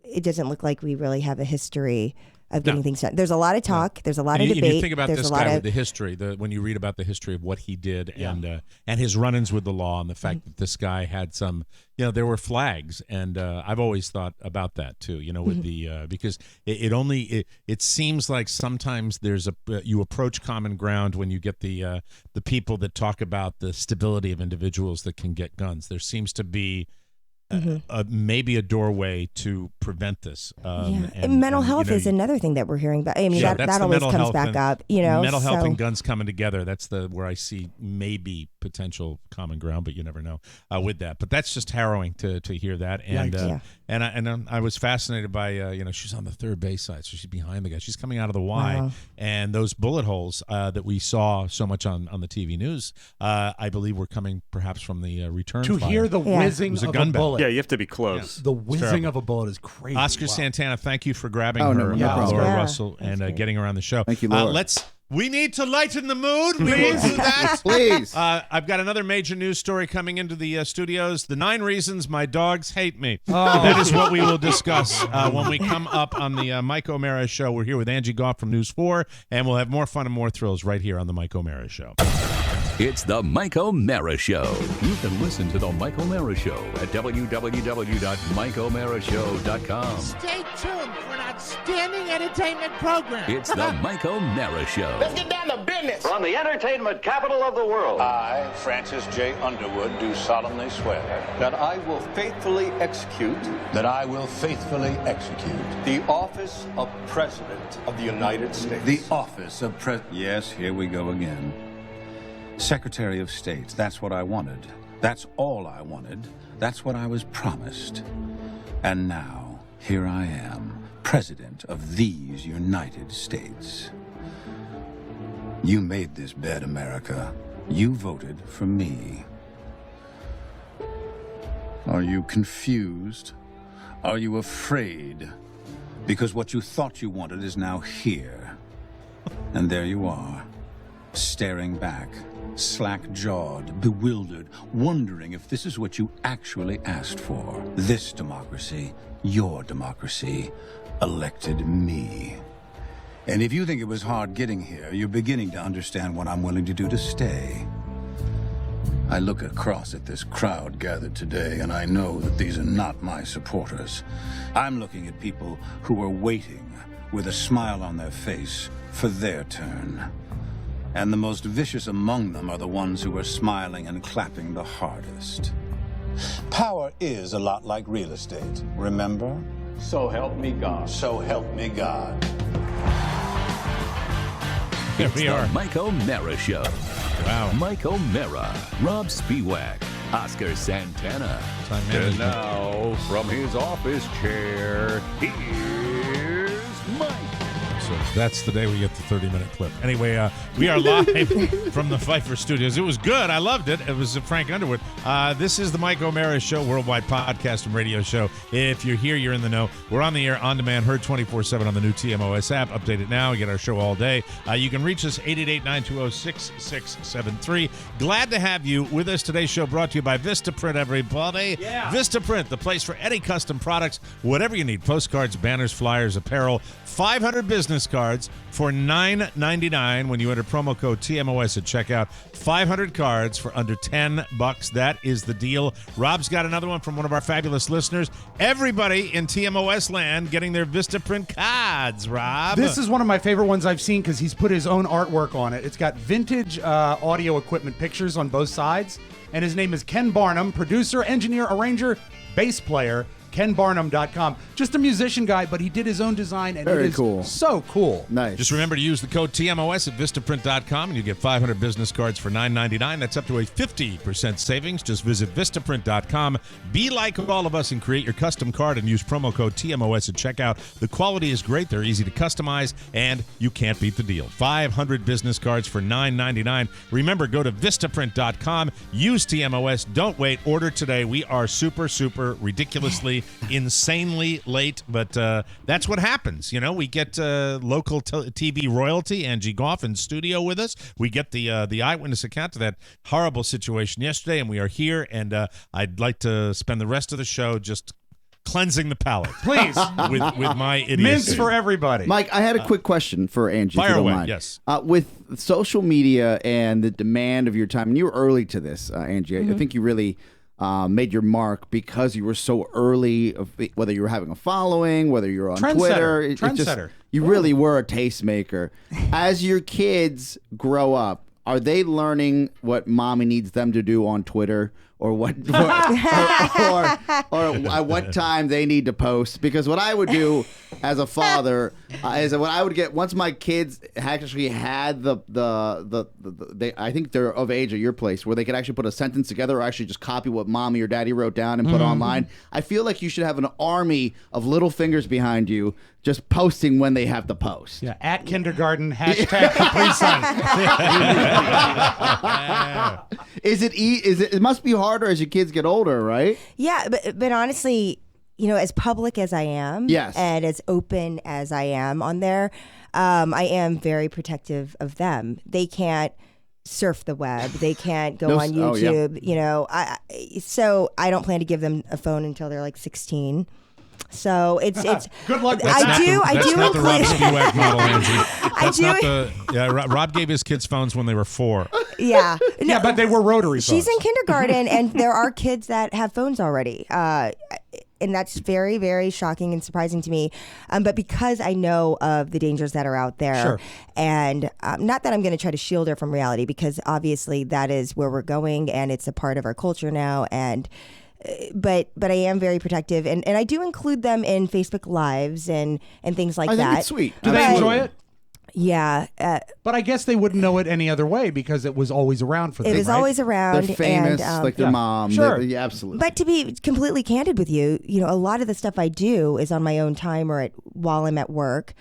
F: it doesn't look like we really have a history of getting things done. There's a lot of talk. There's a lot of debate.
C: You think about this guy with the history, when you read about the history of what he did and his run-ins with the law, and the fact that this guy had some, there were flags, and I've always thought about that too. With the because it seems like sometimes you approach common ground when you get the people that talk about the stability of individuals that can get guns. There seems to be maybe a doorway to prevent this.
F: And mental health is another thing that we're hearing about. I mean, that always comes back up.
C: Mental health and guns coming together. That's where I see maybe potential common ground, but you never know with that. But that's just harrowing to hear that. And I was fascinated by she's on the third base side, so she's behind the guy. She's coming out of the Y, and those bullet holes that we saw so much on the TV news, I believe were coming perhaps from the return
D: to
C: fire.
D: hear the whizzing of a bullet.
I: Yeah, you have to be close.
D: The whizzing of a bullet is crazy.
C: Oscar Santana, thank you for grabbing her, Laura Russell, and getting her on the show.
E: Thank you, Laura.
C: We need to lighten the mood. We will do that.
E: Please.
C: I've got another major news story coming into the studios. The 9 reasons my dogs hate me.
D: Oh.
C: That is what we will discuss when we come up on the Mike O'Mara Show. We're here with Angie Goff from News 4, and we'll have more fun and more thrills right here on the Mike O'Mara Show.
A: It's the Mike O'Mara Show. You can listen to the Mike O'Mara Show at www.mikeomarashow.com.
J: Stay tuned for an outstanding entertainment program.
A: It's the Mike O'Mara Show.
J: Let's get down to business.
K: From the entertainment capital of the world.
L: I, Francis J. Underwood, do solemnly swear
K: That I will faithfully execute.
L: that I will faithfully execute
K: The office of President of the United States.
L: the office of Yes, here we go again. Secretary of State. That's what I wanted. That's all I wanted. That's what I was promised. And now, here I am, President of these United States. You made this bed, America. You voted for me. Are you confused? Are you afraid? Because what you thought you wanted is now here. And there you are, staring back, slack-jawed, bewildered, wondering if this is what you actually asked for. This democracy, your democracy, elected me. And if you think it was hard getting here, you're beginning to understand what I'm willing to do to stay. I look across at this crowd gathered today, and I know that these are not my supporters. I'm looking at people who are waiting with a smile on their face for their turn. And the most vicious among them are the ones who are smiling and clapping the hardest. Power is a lot like real estate, remember?
K: So help me God.
L: So help me God.
C: Here
A: It's
C: we
A: the
C: are.
A: Mike O'Mara Show.
C: Wow.
A: Mike O'Mara, Rob Spiewak, Oscar Santana.
C: Time
A: And
C: management.
A: now, from his office chair, here's Mike.
C: So That's the day we get the 30-minute clip. Anyway, we are live from the Pfeiffer Studios. It was good. I loved it. It was Frank Underwood. This is the Mike O'Mara Show, worldwide podcast and radio show. If you're here, you're in the know. We're on the air, on demand, heard 24/7 on the new TMOS app. Update it now. You get our show all day. You can reach us 888-920-6673. Glad to have you with us. Today's show brought to you by Vistaprint, everybody.
G: Yeah.
C: Vistaprint, the place for any custom products, whatever you need. Postcards, banners, flyers, apparel. 500 business cards for $9.99 when you enter promo code TMOS at checkout. 500 cards for under $10. That is the deal. Rob's got another one from one of our fabulous listeners. Everybody in TMOS land getting their Vistaprint cards, Rob.
D: This is one of my favorite ones I've seen because he's put his own artwork on it. It's got vintage audio equipment pictures on both sides. And his name is Ken Barnum, producer, engineer, arranger, bass player. KenBarnum.com. Just a musician guy, but he did his own design, and
E: Very
D: it is
E: cool.
D: So cool.
E: Nice.
C: Just remember to use the code TMOS at Vistaprint.com, and you get 500 business cards for $9.99. That's up to a 50% savings. Just visit Vistaprint.com. Be like all of us and create your custom card and use promo code TMOS at checkout. The quality is great. They're easy to customize, and you can't beat the deal. 500 business cards for $9.99. Remember, go to Vistaprint.com. Use TMOS. Don't wait. Order today. We are super, super ridiculously insanely late, but that's what happens. You know, we get local TV royalty, Angie Goff, in studio with us. We get the eyewitness account to that horrible situation yesterday, and we are here, and I'd like to spend the rest of the show just cleansing the palate.
D: Please.
C: with my idiocy.
D: Mints for everybody.
E: Mike, I had a quick question for Angie.
C: Fire
E: if you don't
C: away,
E: mind.
C: yes.
E: With social media and the demand of your time, and you were early to this, Angie. I think you really made your mark because you were so early, whether you were having a following, whether you're on Twitter.
D: Trendsetter.
E: You really were a tastemaker. As your kids grow up, are they learning what mommy needs them to do on Twitter, or what, or at what time they need to post? Because what I would do as a father is what I would get once my kids actually had I think they're of age at your place where they could actually put a sentence together or actually just copy what mommy or daddy wrote down and put online. I feel like you should have an army of little fingers behind you just posting when they have to post.
D: Yeah, at kindergarten, hashtag Capri Sun.
E: It must be harder as your kids get older, right?
F: Yeah, but honestly, you know, as public as I am,
E: yes,
F: and as open as I am on there, I am very protective of them. They can't surf the web. They can't go on YouTube. You know, so I don't plan to give them a phone until they're like 16. So it's
D: good luck.
F: I do
C: not the Rob
F: include
C: Spiewak model, Angie. Rob gave his kids phones when they were 4.
F: Yeah. No,
D: yeah, but they were rotary phones.
F: She's in kindergarten, and there are kids that have phones already. And that's very, very shocking and surprising to me. But because I know of the dangers that are out there,
D: sure.
F: And not that I'm going to try to shield her from reality, because obviously that is where we're going, and it's a part of our culture now. And but I am very protective, and I do include them in Facebook Lives and things like that.
E: I think it's sweet.
D: Do they enjoy it?
F: Yeah.
D: But I guess they wouldn't know it any other way because it was always around for them.
F: It was always around.
E: They're famous,
F: and,
E: like their mom.
D: Sure.
E: Yeah, absolutely.
F: But to be completely candid with you, you know, a lot of the stuff I do is on my own time or while I'm at work.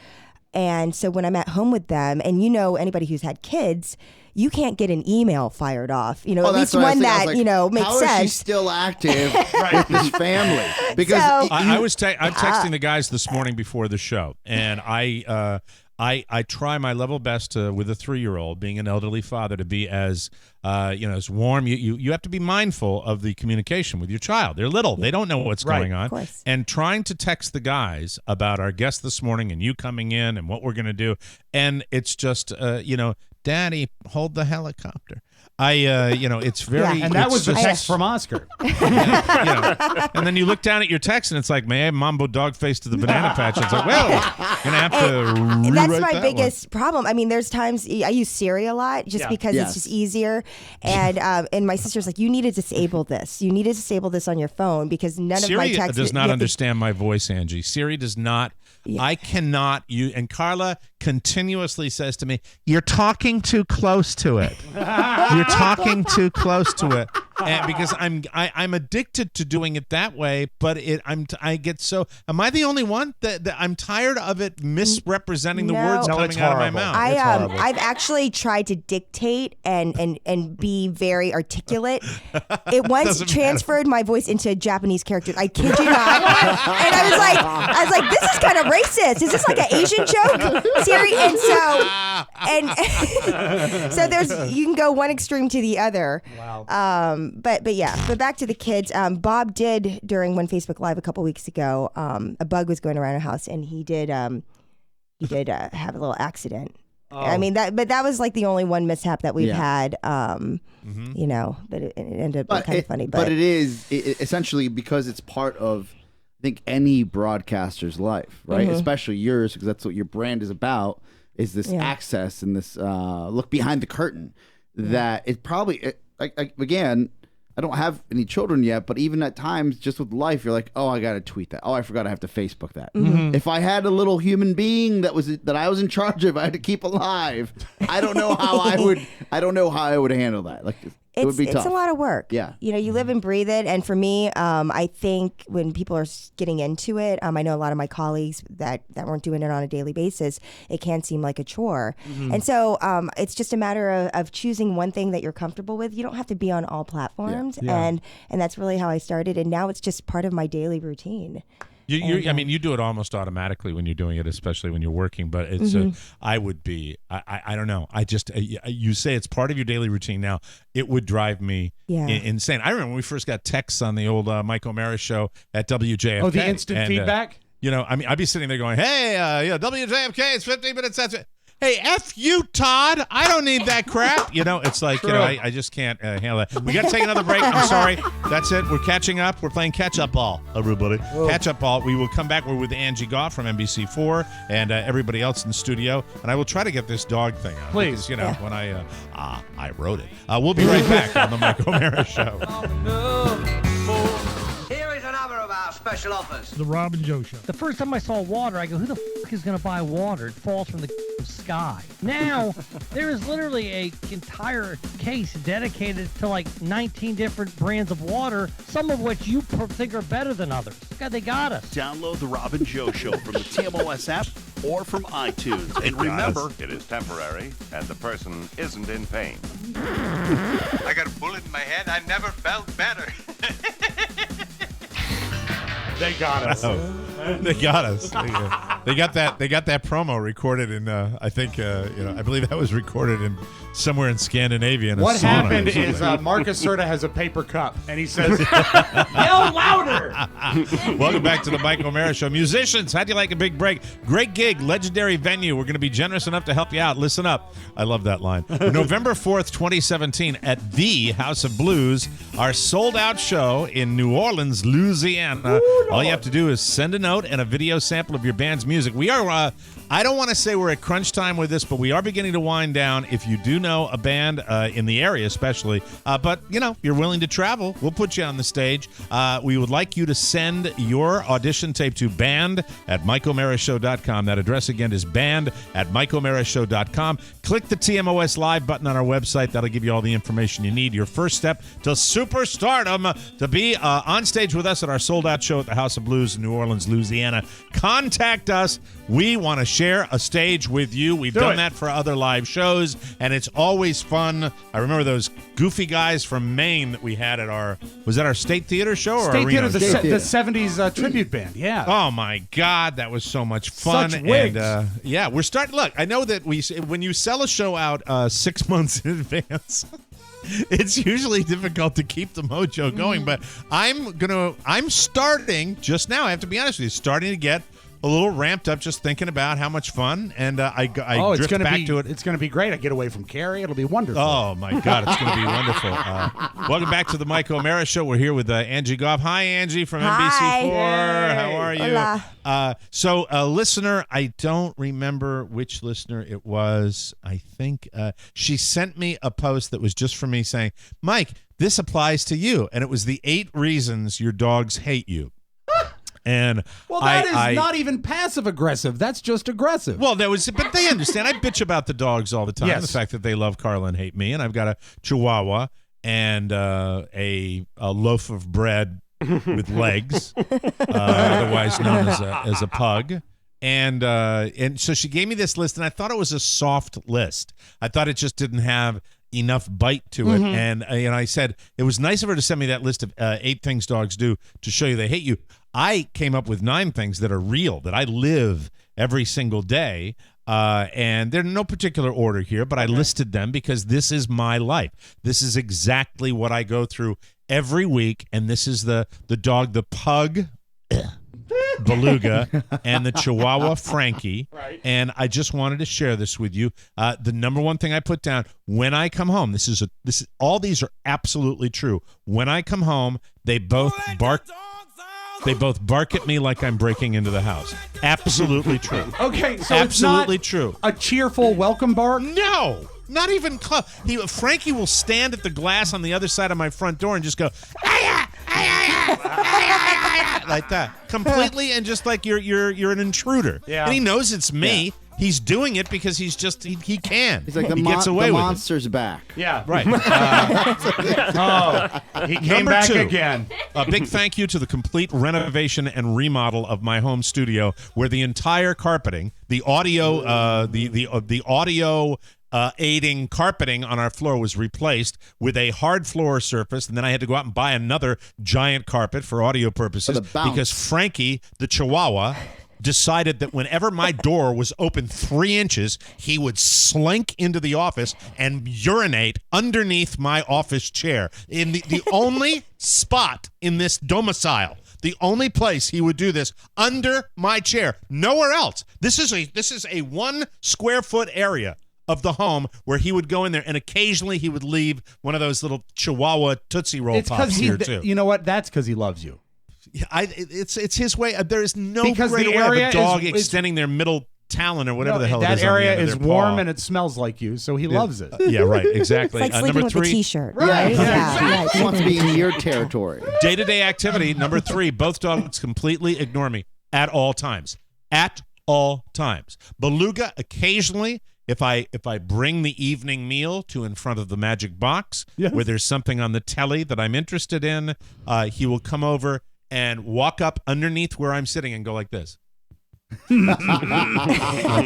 F: And so when I'm at home with them, and you know, anybody who's had kids, you can't get an email fired off. You know, at least one that, you know, makes sense.
E: How is she still active with this family? Because
C: I'm texting the guys this morning before the show, and I try my level best with a 3-year-old, being an elderly father, to be as as warm. You have to be mindful of the communication with your child. They're little; they don't know what's going on. And trying to text the guys about our guest this morning and you coming in and what we're going to do, and it's just Daddy, hold the helicopter. It's very...
D: and that was the text from Oscar.
C: And then you look down at your text, and it's like, man, Mambo dog face to the banana patch. It's like, well, going to have to rewrite
F: that's my
C: that
F: biggest problem. I mean, there's times I use Siri a lot just because it's just easier. And my sister's like, you need to disable this. You need to disable this on your phone because none of my texts...
C: Siri does not understand my voice, Angie. Siri does not... I cannot... And Carla continuously says to me, you're talking too close to it. You're talking too close to it. and because I'm addicted to doing it that way. But I get so. Am I the only one that I'm tired of it misrepresenting the words coming out of my mouth?
F: I've actually tried to dictate and be very articulate. It once transferred my voice into a Japanese character. I kid you not. And I was like, this is kind of racist. Is this like an Asian joke, Siri? And so you can go one extreme to the other. Wow. But yeah. But back to the kids. Bob did during one Facebook Live a couple weeks ago. A bug was going around our house, and he did have a little accident. Oh. I mean but that was like the only one mishap that we've had. You know, but it ended up being kind of funny.
E: But it is essentially because it's part of, I think, any broadcaster's life, right? Especially yours, because that's what your brand is about. Is this access and this look behind the curtain that it probably again. I don't have any children yet, but even at times, just with life, you're like, oh, I got to tweet that. Oh, I forgot I have to Facebook that. If I had a little human being that I was in charge of, I had to keep alive. I don't know how I would handle that. Like it would be tough.
F: It's a lot of work.
E: Yeah.
F: You know, you live and breathe it. And for me, I think when people are getting into it, I know a lot of my colleagues that weren't doing it on a daily basis, it can seem like a chore. And so it's just a matter of choosing one thing that you're comfortable with. You don't have to be on all platforms. Yeah. And that's really how I started. And now it's just part of my daily routine.
C: I mean, you do it almost automatically when you're doing it, especially when you're working. But it's I would be, I don't know. I just, you say it's part of your daily routine now. It would drive me insane. I remember when we first got texts on the old Mike O'Mara show at WJFK.
D: Oh, the instant feedback?
C: You know, I mean, I'd be sitting there going, hey, WJFK, it's 15 minutes. That's it. Hey, F you, Todd. I don't need that crap. You know, it's like, you know, I just can't handle that. We got to take another break. I'm sorry. That's it. We're catching up. We're playing catch-up ball, everybody. Whoa. Catch-up ball. We will come back. We're with Angie Goff from NBC4 and everybody else in the studio. And I will try to get this dog thing out.
D: Please.
C: Because, you know, when I wrote it. We'll be right back on the Mike O'Mara Show.
I: Special offers.
M: The Rob and Joe Show. The first time I saw water, I go, who the f*** is going to buy water? It falls from the sky. Now, there is literally a entire case dedicated to like 19 different brands of water, some of which you think are better than others. God, they got us.
N: Download the Rob and Joe Show from the TMOS app or from iTunes. And remember,
O: it is temporary and the person isn't in pain. I got a bullet in my head. I never felt better.
D: They got us.
C: They got us. They got that promo recorded in. I think I believe that was recorded in somewhere in Scandinavia. In
D: what happened is Marcus Serta has a paper cup and he says, "Yell louder!"
C: Welcome back to the Mike O'Mara Show. Musicians, how'd you like a big break? Great gig, legendary venue. We're going to be generous enough to help you out. Listen up. I love that line. November 4th, 2017, at the House of Blues, our sold-out show in New Orleans, Louisiana. All you have to do is send a note and a video sample of your band's music. We are, I don't want to say we're at crunch time with this, but we are beginning to wind down. If you do know a band in the area especially, but, you know, you're willing to travel, we'll put you on the stage. We would like you to send your audition tape to band@MikeO'MaraShow.com. That address again is band@MikeO'MaraShow.com. Click the TMOS Live button on our website. That'll give you all the information you need. Your first step to superstardom, to be on stage with us at our sold-out show at the House of Blues in New Orleans, Louisiana. Contact us. We want to share a stage with you. We've done that for other live shows, and it's always fun. I remember those goofy guys from Maine that we had at our, was that our State Theater show? Or
D: State
C: Arena?
D: Theater, the 70s tribute band, yeah.
C: Oh, my God, that was so much fun.
D: Such wigs.
C: And, yeah, we're starting, look, I know that when you sell a show out 6 months in advance, it's usually difficult to keep the mojo going, but I'm starting just now, I have to be honest with you, starting to get a little ramped up just thinking about how much fun, and I drift back to it.
D: It's going to be great. I get away from Carrie. It'll be wonderful.
C: Oh, my God, it's going to be wonderful. Welcome back to the Mike O'Mara Show. We're here with Angie Goff. Hi, Angie from NBC4. How are you?
F: Hola.
C: So, a listener, I don't remember which listener it was. I think she sent me a post that was just for me saying, Mike, this applies to you. And it was the 8 reasons your dogs hate you. And
D: well, that is not even passive aggressive. That's just aggressive.
C: Well, but they understand. I bitch about the dogs all the time. Yes. The fact that they love Carla and hate me, and I've got a Chihuahua, and a loaf of bread with legs, otherwise known as a pug. And so she gave me this list, and I thought it was a soft list. I thought it just didn't have enough bite to it. And I said it was nice of her to send me that list of 8 things dogs do to show you they hate you. I came up with 9 things that are real, that I live every single day. And they're in no particular order here, but I listed them because this is my life. This is exactly what I go through every week. And this is the dog, the pug, Beluga, and the Chihuahua, Frankie. Right. And I just wanted to share this with you. The number one thing I put down when I come home, all these are absolutely true. When I come home, they both bark. They both bark at me like I'm breaking into the house. Absolutely true.
D: Okay, so
C: absolutely
D: it's not
C: true.
D: A cheerful welcome bark?
C: No, not even close. Frankie will stand at the glass on the other side of my front door and just go, like that, completely, and just like you're an intruder. Yeah. And he knows it's me. Yeah. He's doing it because he can.
E: He's like
C: he gets away
E: the
C: with
E: monster's
C: it.
E: back.
C: Yeah, right.
D: He came back 2, again.
C: A big thank you to the complete renovation and remodel of my home studio, where the entire carpeting, the audio, the audio aiding carpeting on our floor was replaced with a hard floor surface, and then I had to go out and buy another giant carpet for audio purposes because Frankie, the Chihuahua, decided that whenever my door was open 3 inches, he would slink into the office and urinate underneath my office chair. In the only spot in this domicile, the only place he would do this, under my chair, nowhere else. This is a 1 square foot area of the home where he would go in there, and occasionally he would leave one of those little Chihuahua Tootsie Roll Pops here too.
D: You know what? That's because he loves you.
C: It's his way. There is no greater way of a dog extending their middle talon or whatever the hell it is.
D: That area
C: on the end
D: is
C: of their
D: warm
C: paw.
D: and it smells like you, so he loves it.
C: Yeah, right. Exactly.
F: It's like sleeping
C: number 3,
F: with a T-shirt.
D: Right.
F: Yeah.
E: He wants to be in your territory.
C: Day-to-day activity. Number 3, both dogs completely ignore me at all times. At all times. Beluga occasionally. If I bring the evening meal to in front of the magic box, where there's something on the telly that I'm interested in, he will come over and walk up underneath where I'm sitting and go like this. Like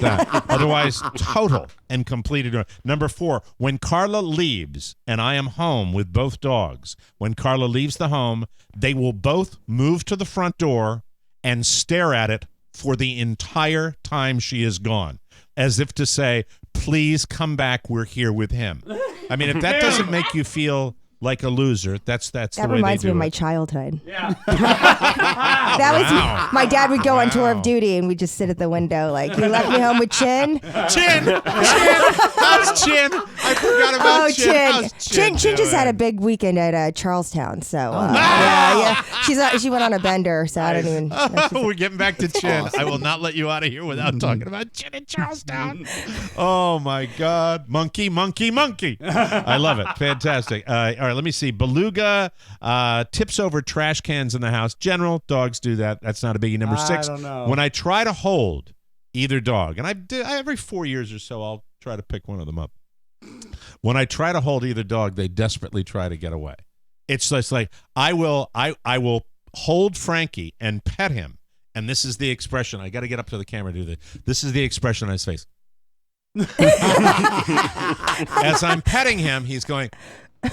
C: that. Otherwise, total and complete ignorance. Number 4, when Carla leaves and I am home with both dogs, when Carla leaves the home, they will both move to the front door and stare at it for the entire time she is gone, as if to say, please come back, we're here with him. I mean, if that doesn't make you feel like a loser, that's the way they do it.
F: That reminds me of my childhood. Yeah. That was my dad would go on tour of duty, and we'd just sit at the window like, you left me home with Chin.
C: How's Chin? I forgot about Chin.
F: Chin just had a big weekend at Charlestown, so she went on a bender, so I don't even know.
C: We're getting back to Chin. I will not let you out of here without talking about Chin in Charlestown. Oh my God, monkey. I love it. Fantastic. All right, let me see. Beluga tips over trash cans in the house. General dogs do that. That's not a biggie. Number 6.
D: I don't know.
C: When I try to hold either dog, and I every 4 years or so, I'll try to pick one of them up. When I try to hold either dog, they desperately try to get away. It's just like I will hold Frankie and pet him, and this is the expression. I got to get up to the camera to do this. This is the expression on his face. As I'm petting him, he's going.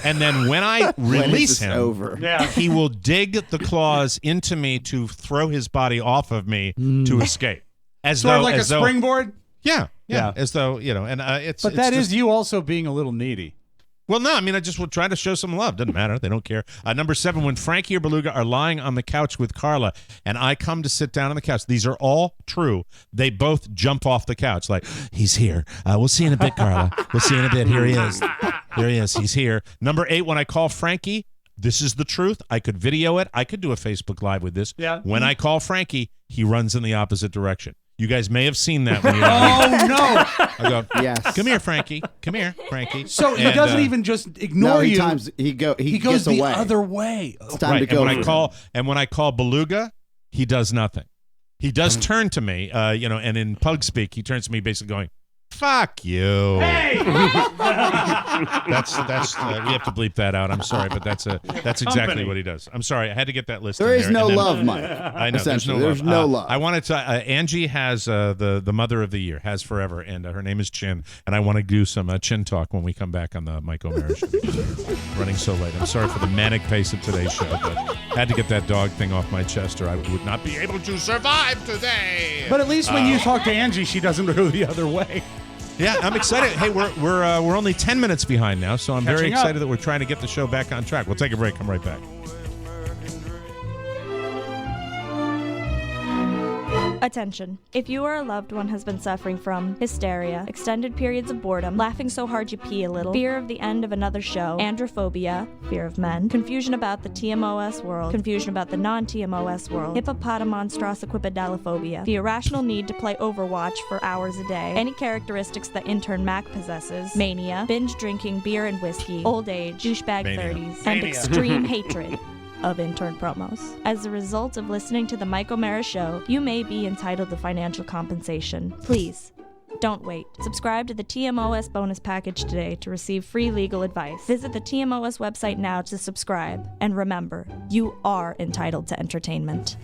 C: And then when I release him, he will dig the claws into me to throw his body off of me to escape. As
D: sort
C: though,
D: of like a springboard?
C: Yeah. As though, and it's.
D: But that is you also being a little needy.
C: Well, no, I mean, I just will try to show some love. Doesn't matter. They don't care. Number 7, when Frankie or Beluga are lying on the couch with Carla and I come to sit down on the couch, these are all true. They both jump off the couch like, he's here. We'll see in a bit, Carla. We'll see in a bit. Here he is. There he is. He's here. Number 8, when I call Frankie, this is the truth. I could video it. I could do a Facebook Live with this. Yeah. When I call Frankie, he runs in the opposite direction. You guys may have seen that. When you
D: oh, no.
C: I go, yes. Come here, Frankie. Come here, Frankie.
D: So he doesn't even just ignore you.
E: He goes
D: gets
E: the
D: away. Other way.
E: It's time to go.
C: And when I call Beluga, he does nothing. He does turn to me, and in pug speak, he turns to me basically going, fuck you.
D: Hey!
C: That's we have to bleep that out. I'm sorry, but that's exactly what he does. I'm sorry, I had to get that list.
E: There
C: in
E: is
C: there.
E: no
C: And then-
E: love, Mike.
C: I know
E: Essentially,
C: there's no love.
E: love.
C: I wanted to. Angie has the mother of the year, has forever, and her name is Chin, and I want to do some chin talk when we come back on the Mike O'Mara show. Running so late. I'm sorry for the manic pace of today's show, but had to get that dog thing off my chest, or I would not be able to survive today.
D: But at least when you talk to Angie, she doesn't go the other way.
C: Yeah, I'm excited. Hey, we're only 10 minutes behind now, so I'm very
D: Catching up.
C: excited that we're trying to get the show back on track. We'll take a break. Come right back.
P: Attention. If you or a loved one has been suffering from hysteria, extended periods of boredom, laughing so hard you pee a little, fear of the end of another show, androphobia, fear of men, confusion about the TMOS world, confusion about the non-TMOS world, hippopotamonstrosiquipedalophobia, the irrational need to play Overwatch for hours a day, any characteristics that intern Mac possesses, mania, binge drinking beer and whiskey, old age, douchebag
C: Mania.
P: 30s, and extreme hatred of intern promos. As a result of listening to the Mike O'Mara Show, you may be entitled to financial compensation. Please, don't wait. Subscribe to the TMOS bonus package today to receive free legal advice. Visit the TMOS website now to subscribe. And remember, you are entitled to entertainment.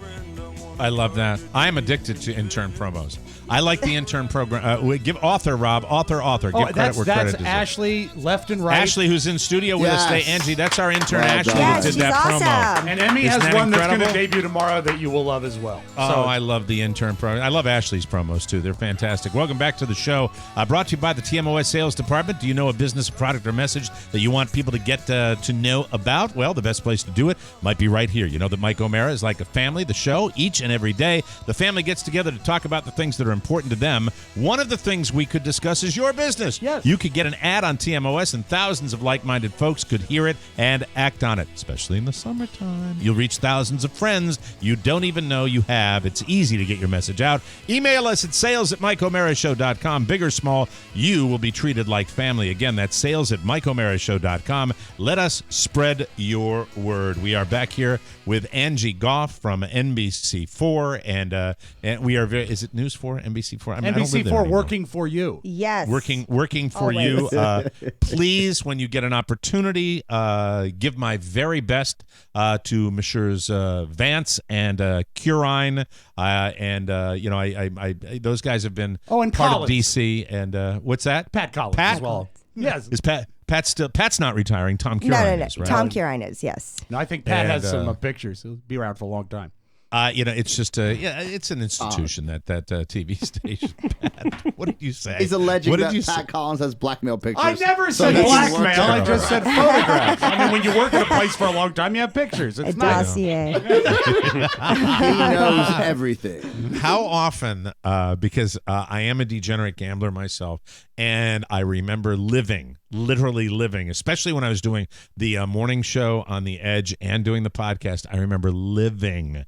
C: I love that. I am addicted to intern promos. I like the intern program. Give author, Rob. Author. Give credit where credit is.
D: Ashley, left and right.
C: Ashley, who's in studio with us today. Angie, that's our intern,
E: Well
C: Ashley,
E: done.
C: who did
F: she's
C: that
F: awesome.
C: promo.
D: And Emmy
C: Isn't
D: has
C: that
D: one that's going to
C: incredible?
D: debut tomorrow that you will love as well.
C: Oh, I love the intern program. I love Ashley's promos, too. They're fantastic. Welcome back to the show. Brought to you by the TMOS Sales Department. Do you know a business, product, or message that you want people to get to know about? Well, the best place to do it might be right here. You know that Mike O'Mara is like a family. The show, each and every day, the family gets together to talk about the things that are important to them. One of the things we could discuss is your business.
D: Yes.
C: You could get an ad on TMOS, and thousands of like-minded folks could hear it and act on it, especially in the summertime. You'll reach thousands of friends you don't even know you have. It's easy to get your message out. Email us at sales@MikeO'MaraShow.com. Big or small, you will be treated like family. Again, that's sales@MikeO'MaraShow.com. Let us spread your word. We are back here with Angie Goff from NBC4, and we are very. Is it News 4? NBC4? I mean, I don't live there
D: NBC4
C: anymore.
D: working for you.
F: Yes.
C: Working for
F: Always.
C: you. Please, when you get an opportunity, give my very best to Messrs. Vance and Curine, and those guys have been
D: and
C: part
D: Collins.
C: of DC. And what's that?
D: Pat Collins
C: Pat
D: as well. Yes.
C: Is Pat's not retiring? Tom Curine
F: No.
C: is, right?
F: Tom Curine is, yes.
D: No, I think Pat
C: And,
D: has some pictures. He'll be around for a long time.
C: It's just it's an institution that TV station. Pat, what did you say?
E: He's alleging
C: What did
E: that
C: you
E: Pat
C: say?
E: Collins has blackmail pictures.
D: I never
E: So
D: said
E: that he
D: blackmail.
E: works
D: I
E: there.
D: just said photographs. I mean, when you work at a place for a long time, you have pictures. It's
F: A
D: nice.
F: dossier.
E: He knows everything.
C: How often, because I am a degenerate gambler myself, and I remember literally living, especially when I was doing the morning show on The Edge and doing the podcast, I remember living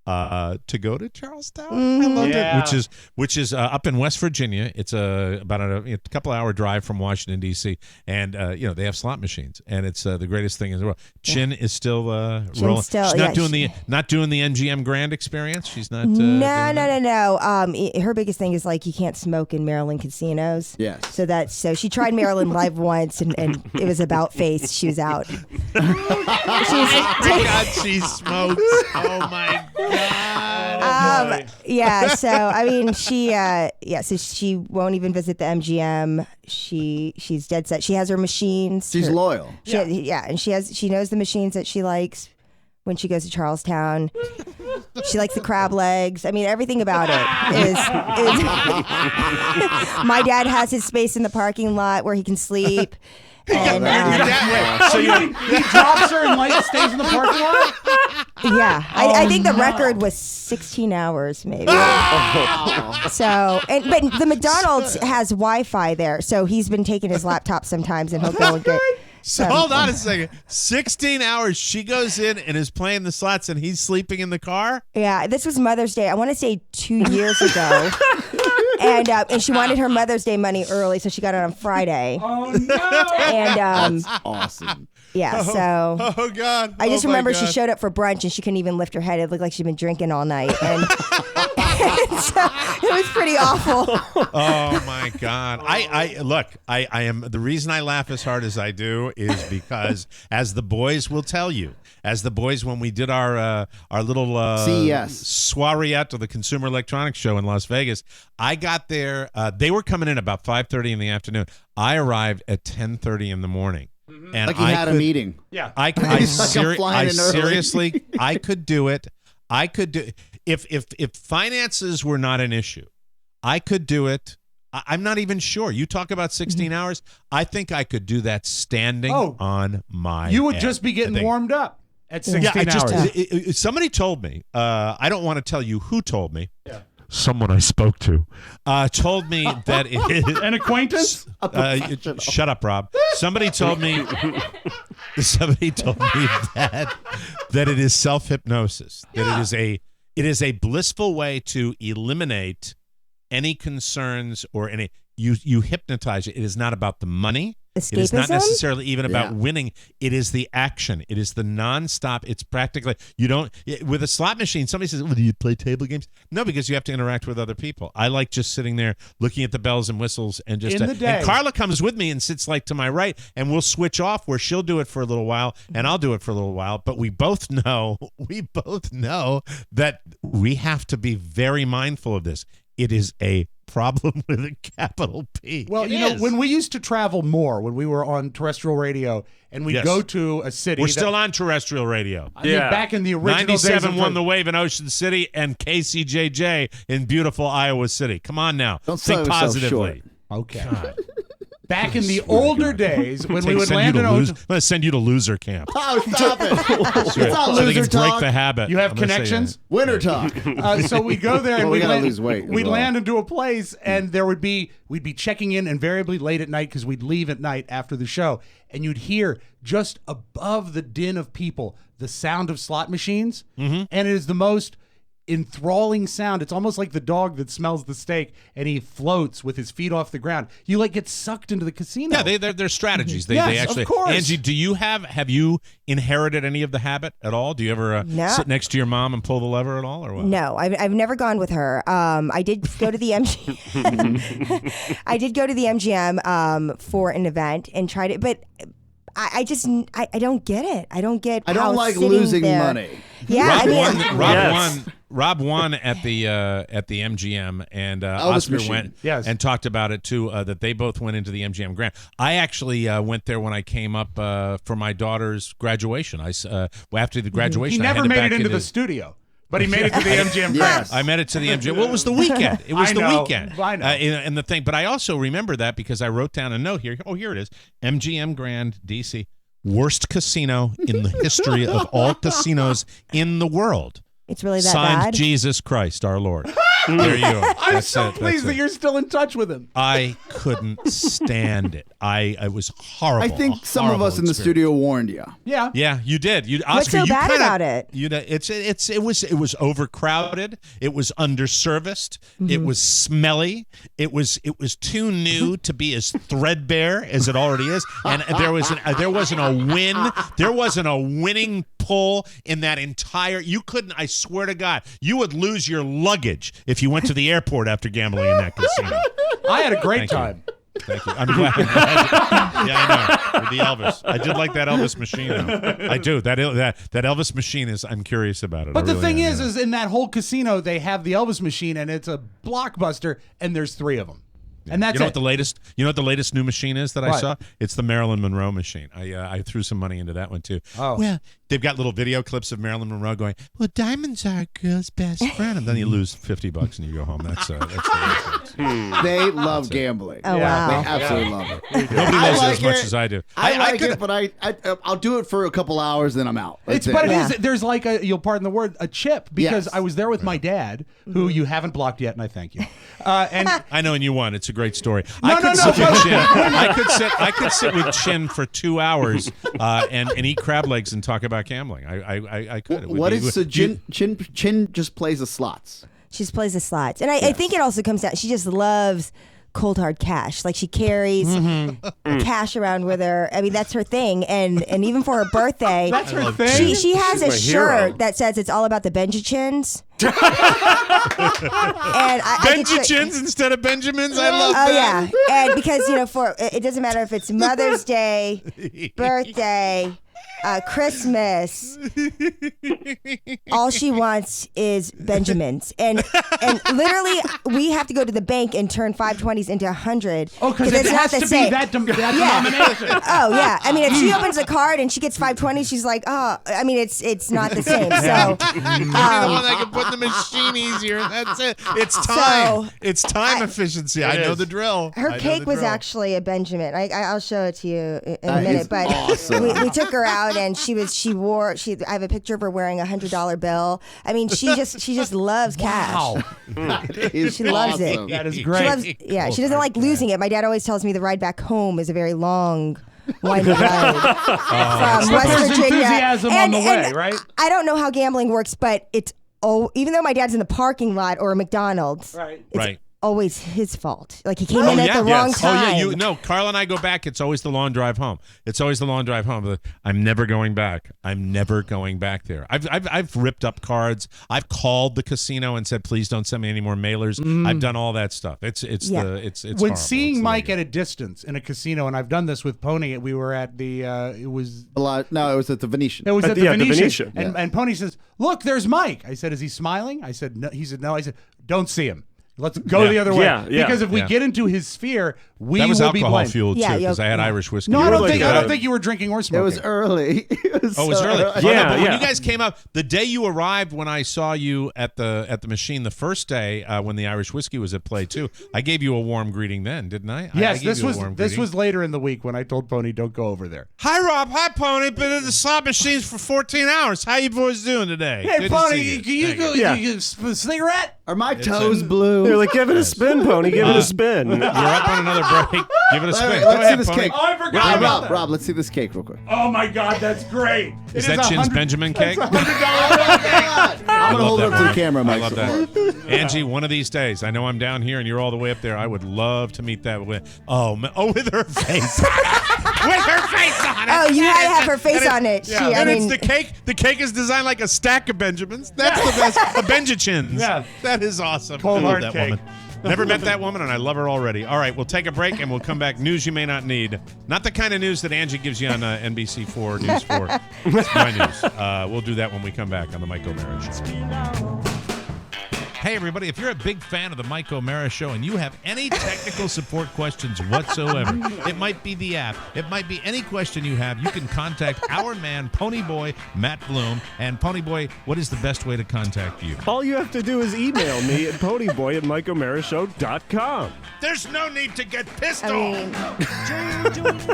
C: to go to Charlestown. I loved it, which is up in West Virginia. It's about a couple hour drive from Washington D.C. and they have slot machines, and it's the greatest thing in the world. Chin is still rolling.
F: Still,
C: She's not
F: yeah,
C: doing the MGM Grand experience. She's not.
F: No. Her biggest thing is like you can't smoke in Maryland casinos.
E: Yes.
F: So she tried Maryland Live once, and it was about face. She was out.
C: God, she smokes. Oh my God.
F: Yeah. So I mean, so she won't even visit the MGM. She's dead set. She has her machines.
E: She's loyal.
F: And she knows the machines that she likes when she goes to Charlestown. She likes the crab legs. I mean, everything about it is my dad has his space in the parking lot where he can sleep. And
D: So he drops her and stays in the parking lot?
F: yeah, I think the record was 16 hours, maybe. So, but the McDonald's has Wi-Fi there, so he's been taking his laptop sometimes, and he'll go and get.
C: So hold on a second. 16 hours. She goes in and is playing the slots, and he's sleeping in the car.
F: Yeah, this was Mother's Day. I want to say 2 years ago. And she wanted her Mother's Day money early, so she got it on Friday.
D: Oh, no.
F: And
E: That's awesome.
F: yeah, so
C: Oh God!
F: I just
C: Oh, my
F: remember she
C: God.
F: showed up for brunch and she couldn't even lift her head. It looked like she'd been drinking all night. And So, it was pretty awful.
C: Oh my God! I look. I am the reason I laugh as hard as I do is because, as the boys will tell you, when we did our little
E: CES
C: soiree or the Consumer Electronics Show in Las Vegas, I got there. They were coming in about 5:30 in the afternoon. I arrived at 10:30 in the morning. And
E: like he had a meeting.
D: Yeah.
C: I seriously, I could do it. I could do if finances were not an issue, I could do it. I'm not even sure. You talk about 16 hours. I think I could do that standing on my
D: You would
C: head.
D: just be getting warmed up at 16 hours.
C: Somebody told me. I don't want to tell you who told me. Yeah. Someone I spoke to told me that it is
D: an acquaintance.
C: Shut up, Rob. Somebody told me that it is self-hypnosis. That it is a blissful way to eliminate any concerns or any. You hypnotize it. It is not about the money.
F: Escapism?
C: It is not necessarily even about winning. It is the action. It is the nonstop. It's practically with a slot machine. Somebody says, "Well, do you play table games?" No, because you have to interact with other people. I like just sitting there looking at the bells and whistles and just.
D: In the day.
C: And Carla comes with me and sits like to my right, and we'll switch off where she'll do it for a little while and I'll do it for a little while. But we both know that we have to be very mindful of this. It is a problem with a capital P.
D: Well, when we used to travel more, when we were on terrestrial radio, and we'd go to a city.
C: We're still on terrestrial radio.
D: I mean, back in the original
C: 97
D: days
C: won the wave in Ocean City and KCJJ in beautiful Iowa City. Come on now.
E: Don't
C: think
E: sell yourself
C: positively.
E: short.
D: Okay. Back in the older days, when we would land in
C: I'm going to send you to loser camp.
E: Oh, stop it. It's not
C: So they
E: loser
C: can
E: talk.
C: break the habit.
D: You have
C: I'm gonna say
D: connections?
E: Winter talk.
D: So we go there and
E: Well, we gotta
D: land,
E: lose weight as
D: we'd
E: well.
D: land into a place, and we'd be checking in invariably late at night because we'd leave at night after the show, and you'd hear just above the din of people the sound of slot machines, and it is the most enthralling sound. It's almost like the dog that smells the steak and he floats with his feet off the ground. You get sucked into the casino.
C: Yeah, they're strategies. They
D: Yes,
C: actually.
D: of course.
C: Angie, have you inherited any of the habit at all? Do you ever sit next to your mom and pull the lever at all, or what?
F: No, I've never gone with her. I did go to the MGM. I did go to the MGM for an event and tried it, but I don't get it. I don't get.
E: I don't like
F: sitting
E: losing
F: there-
E: money.
F: Yeah,
C: Rob won at the MGM, and
E: Elvis
C: Oscar
E: machine.
C: went
D: Yes.
C: and talked about it too. That they both went into the MGM Grand. I actually went there when I came up for my daughter's graduation. After the graduation,
D: He
C: I
D: never
C: headed
D: made
C: back
D: it into the studio, but he made it to the MGM Grand.
E: Yes.
C: I made it to the MGM. Well, it was the weekend. It was
D: I
C: the
D: know.
C: weekend.
D: I know.
C: And the thing, but I also remember that because I wrote down a note here. Oh, here it is. MGM Grand, DC. Worst casino in the history of all casinos in the world.
F: It's really that
C: Signed
F: bad.
C: Jesus Christ, our Lord. There you are.
D: I'm
C: That's
D: so
C: it.
D: pleased
C: That's
D: that
C: it.
D: you're still in touch with him.
C: I couldn't stand it. It was horrible.
E: I think some of us in the studio warned you.
D: Yeah.
C: Yeah, you did.
F: What's so bad about it?
C: It was overcrowded. It was underserviced. It was smelly. It was too new to be as threadbare as it already is. And there wasn't a winning pull in that entire. You couldn't. I swear to God, you would lose your luggage if you went to the airport after gambling in that casino.
D: I had a great
C: Thank you.
D: time.
C: Thank you. I'm glad. Yeah, I know. With the Elvis. I did like that Elvis machine, though. I do. That Elvis machine is, I'm curious about it.
D: But
C: I
D: the
C: really
D: thing
C: am,
D: is in that whole casino, they have the Elvis machine, and it's a blockbuster, and there's 3 of them. And that's
C: you know
D: it.
C: what the latest new machine is that I
D: What?
C: saw? It's the Marilyn Monroe machine. I threw some money into that one too.
D: Oh.
C: Well, they've got little video clips of Marilyn Monroe going, "Well, diamonds are a girl's best friend," and then you lose $50 and you go home. That's the way
E: They love gambling.
F: Oh, wow.
E: They absolutely love it.
C: Nobody
E: I
C: loves it
E: like
C: as much
E: it.
C: as I do.
E: I like it, but I'll do it for a couple hours, then I'm out. That's
D: But it
F: Yeah.
D: is. There's like you'll pardon the word, a chip, because
E: Yes.
D: I was there with my dad, who you haven't blocked yet, and I thank you. And
C: I know, and you won. It's a great story.
D: No,
C: I could
D: no,
C: sit
D: no.
C: with Chin. I could sit with Chin for 2 hours and eat crab legs and talk about gambling. I could. It would
E: What
C: be-
E: is so
C: you-
E: Chin just plays the slots.
F: She just plays the slots, and I think it also comes down. She just loves cold hard cash. Like she carries cash around with her. I mean, that's her thing. And even for her birthday,
D: that's her thing.
F: She has a shirt that says it's all about the Benjachins.
C: Benjachins instead of Benjamins. I love that.
F: Oh yeah, and because for it doesn't matter if it's Mother's Day, birthday, Christmas. All she wants is Benjamins, and literally we have to go to the bank and turn 520s into 100.
D: Oh, because it has to be that denomination.
F: Oh yeah, I mean if she opens a card and she gets 520s, she's like, oh, I mean it's not the same. So
C: the one I can put in the machine easier. That's it. It's time. It's time efficiency. I know the drill.
F: Her cake was actually a Benjamin. I'll show it to you in a
E: That
F: minute.
E: is
F: But
E: awesome.
F: we took her out and I have a picture of her wearing a $100 bill. I mean, she just loves cash.
E: Wow. That is
F: She loves it.
E: awesome.
D: That is
F: She
D: great.
F: loves, she doesn't like losing it. My dad always tells me the ride back home is a very long, winding ride from West
D: There's
F: Virginia.
D: enthusiasm on the way, right?
F: I don't know how gambling works, but even though my dad's in the parking lot or a McDonald's,
C: Right.
F: always his fault. Like he came in at the wrong time.
C: Oh yeah, Carl and I go back. It's always the long drive home. I'm never going back. I'm never going back there. I've ripped up cards. I've called the casino and said, please don't send me any more mailers. I've done all that stuff. It's
D: when
C: horrible.
D: seeing Mike at a distance in a casino, and I've done this with Pony. We were at the it was
E: it was at the Venetian.
D: It was at the Venetian.
E: Yeah.
D: And Pony says, "Look, there's Mike." I said, "Is he smiling?" I said, "No." He said, "No." I said, "Don't see him. Let's go the other way." Because if we get into his sphere, we
C: that was
D: will be
C: alcohol
D: blamed.
C: fueled too, because I had Irish whiskey.
D: No, I don't think you were drinking or smoking.
E: It was early. It was
C: early.
E: early.
C: But when you guys came up, the day you arrived, when I saw you at the machine the first day when the Irish whiskey was at play too, I gave you a warm greeting then, didn't I?
D: Yes,
C: I gave you a warm
D: this
C: greeting.
D: was later in the week when I told Pony, "Don't go over there."
C: Hi Rob, hi Pony. Been in the slot machines for 14 hours. How you boys doing today?
D: Hey,
C: Good to
D: Pony,
C: see
D: can you go? You a cigarette?
E: Are my toes blue?
Q: They're like, give it a spin, Pony. Give it a spin.
C: You're up on another break. Give it a spin. Go
E: Let's see
C: ahead,
E: this
C: Pony.
E: cake.
D: Oh, I forgot about that.
E: Rob, let's see this cake real quick.
D: Oh my God, that's great!
C: Is that Chin's Benjamin cake?
E: I'm gonna hold it up to the camera, Mike.
C: I love that. Angie, one of these days, I know I'm down here and you're all the way up there. I would love to meet that with with her face. With her face on it.
F: Oh, you had to have her face on it.
C: Yeah. It's the cake. The cake is designed like a stack of Benjamins. That's the best. A Benjachins.
D: Yeah.
C: That is awesome.
D: Cold
C: I love
D: hard
C: that
D: cake.
C: woman. Never met that woman, and I love her already. All right, we'll take a break, and we'll come back. News you may not need. Not the kind of news that Angie gives you on NBC4 News 4. It's my news. We'll do that when we come back on the Mike O'Mara Show. Hey, everybody, if you're a big fan of the Mike O'Mara Show and you have any technical support questions whatsoever, it might be the app, it might be any question you have, you can contact our man, Ponyboy Matt Bloom. And Ponyboy, what is the best way to contact you?
Q: All you have to do is email me at ponyboy@mikeomarashow.com.
C: There's no need to get pissed off.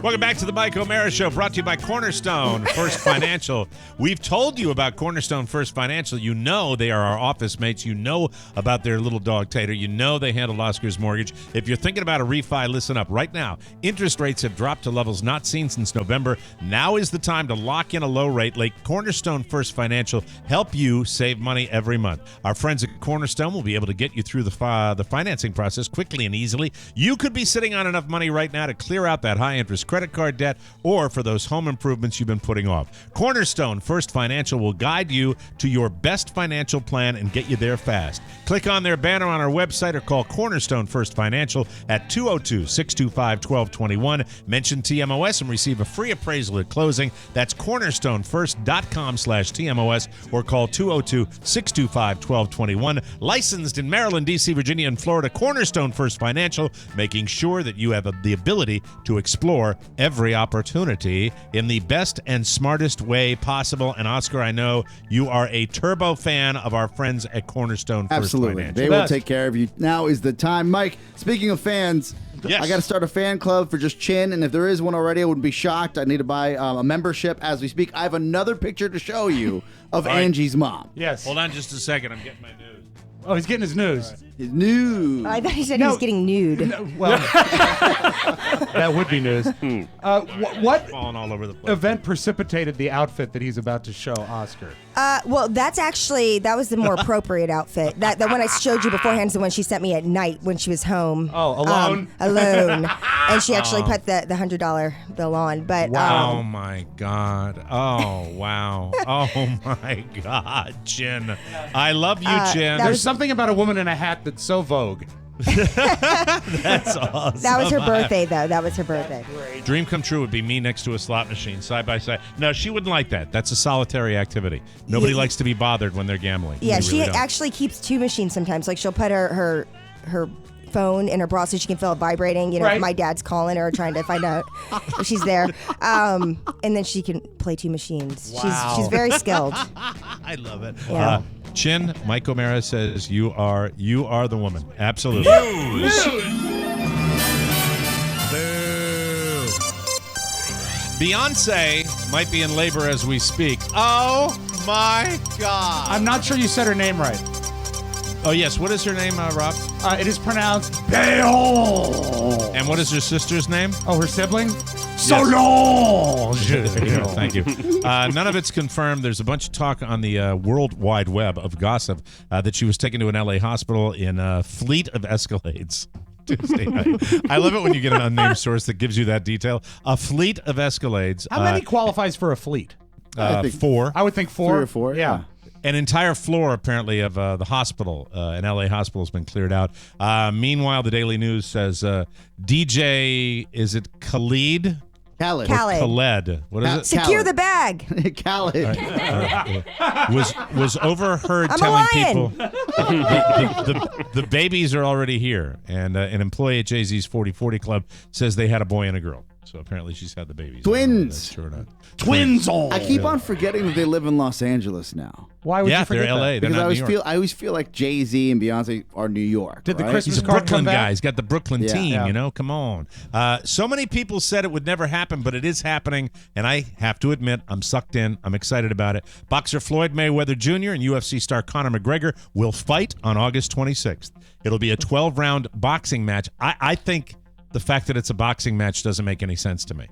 C: Welcome back to the Mike O'Mara Show, brought to you by Cornerstone First Financial. We've told you about Cornerstone First Financial. You know they are our office mates. You know about their little dog Tater. You know they handled Oscar's mortgage. If you're thinking about a refi, listen up. Right now, interest rates have dropped to levels not seen since November. Now is the time to lock in a low rate. Like Cornerstone First Financial help you save money every month. Our friends at Cornerstone will be able to get you through the financing process quickly and easily. You could be sitting on enough money right now to clear out that high-interest credit card debt or for those home improvements you've been putting off. Cornerstone First Financial will guide you to your best financial plan and get you there fast. Click on their banner on our website or call Cornerstone First Financial at 202-625-1221. Mention TMOS and receive a free appraisal at closing. That's cornerstonefirst.com/TMOS or call 202-625-1221. Licensed in Maryland, D.C., Virginia, and Florida, Cornerstone First Financial, making sure that you have the ability to explore every opportunity in the best and smartest way possible. And Oscar, I know you are a turbo fan of our friends at Cornerstone First
E: Absolutely.
C: Financial.
E: They will take care of you. Now is the time. Mike, speaking of fans,
C: Yes.
E: I got to start a fan club for just Chin, and if there is one already, I wouldn't be shocked. I need to buy a membership as we speak. I have another picture to show you of
C: All right.
E: Angie's mom.
D: Yes.
C: Hold on just a second. I'm getting my news.
D: Oh, he's getting his news.
E: Nude.
F: I thought he said he was getting nude.
D: Well, that would be news. What
C: Falling all over the place.
D: event precipitated the outfit that he's about to show Oscar?
F: Well, that was the more appropriate outfit. That the one I showed you beforehand is the one she sent me at night when she was home.
D: Oh, alone?
F: Alone. And she actually put the $100 bill on. But
C: Oh my God! Oh wow! Oh my God, Chin! I love you, Chin.
D: There's something about a woman in a hat that's so Vogue.
C: That's awesome.
F: that was her birthday, though. That was her birthday.
C: Dream come true would be me next to a slot machine, side by side. No, she wouldn't like that. That's a solitary activity. Nobody likes to be bothered when they're gambling.
F: Yeah,
C: They
F: she
C: really don't.
F: actually keeps two machines sometimes. Like she'll put her phone in her bra so she can feel it vibrating. You know, if my dad's calling her trying to find out if she's there. And then she can play two machines.
C: Wow.
F: She's very skilled.
C: I love it.
F: Yeah.
C: Chin, Mike O'Mara says you are the woman. Absolutely.
J: News.
C: Boo. Beyonce might be in labor as we speak. Oh my God.
D: I'm not sure you said her name right.
C: Oh yes, what is her name, Rob?
D: It is pronounced Beol.
C: And what is her sister's name?
D: Oh, her sibling?
C: Solange. Thank you. None of it's confirmed. There's a bunch of talk on the World Wide Web of gossip that she was taken to an LA hospital in a fleet of Escalades. Tuesday night. I love it when you get an unnamed source that gives you that detail. A fleet of Escalades.
D: How many qualifies for a fleet?
C: 4.
D: I would think 4.
E: 3 or 4.
D: Yeah.
C: An entire floor, apparently, of the hospital, an LA hospital, has been cleared out. Meanwhile, the Daily News says DJ, is it Khaled?
E: Khaled.
C: Khaled. What is it?
F: Secure the bag.
E: Khaled.
C: Was overheard
F: I'm
C: telling
F: a lion.
C: people the babies are already here, and an employee at Jay-Z's 40/40 Club says they had a boy and a girl. So apparently she's had the babies.
E: Twins.
C: Sure enough.
D: Twins.
E: I keep on forgetting that they live in Los Angeles now.
D: Why would you forget
C: they're LA.
D: that?
C: They're
E: Because
C: not New York.
E: I always feel like Jay-Z and Beyonce are New York.
D: Did the
E: right?
D: Christmas
C: He's a
D: card
C: Brooklyn
D: come back?
C: guy. He's got the Brooklyn
E: Yeah.
C: team,
D: Yeah.
C: you know? Come on. So many people said it would never happen, but it is happening, and I have to admit, I'm sucked in. I'm excited about it. Boxer Floyd Mayweather Jr. and UFC star Conor McGregor will fight on August 26th. It'll be a 12-round boxing match. I think the fact that it's a boxing match doesn't make any sense to me.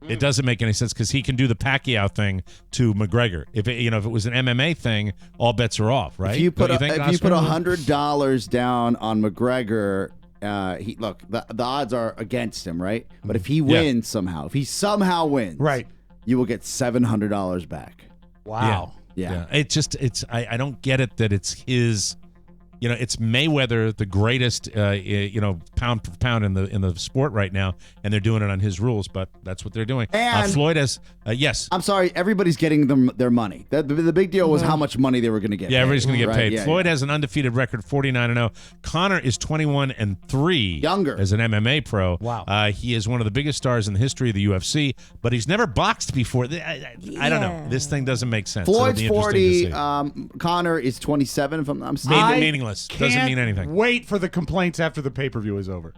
C: It doesn't make any sense because he can do the Pacquiao thing to McGregor. If it was an MMA thing, all bets are off, right?
E: If you put
C: Don't you think,
E: if you put
C: Oscar?
E: $100 down on McGregor, the odds are against him, right? But if he wins somehow, if he somehow wins,
D: Right.
E: you will get $700 back.
D: Wow.
E: Yeah.
C: I don't get it that it's his. You know, it's Mayweather, the greatest, pound for pound in the sport right now, and they're doing it on his rules. But that's what they're doing.
E: And
C: Floyd has, yes.
E: I'm sorry, everybo's getting their money. The big deal was how much money they were going to get.
C: Yeah, everybody's going to get
E: right?
C: paid.
E: Yeah,
C: Floyd has an undefeated record, 49-0. Connor is 21-3.
E: Younger.
C: As an MMA pro.
D: Wow.
C: He is one of the biggest stars in the history of the UFC, but he's never boxed before. I don't know. This thing doesn't make sense.
E: Floyd's
C: It'll be interesting
E: 40.
C: to see.
E: Connor is 27. If I'm not mistaken.
C: Meaningless. Doesn't mean anything.
D: Wait for the complaints after the pay-per-view is over.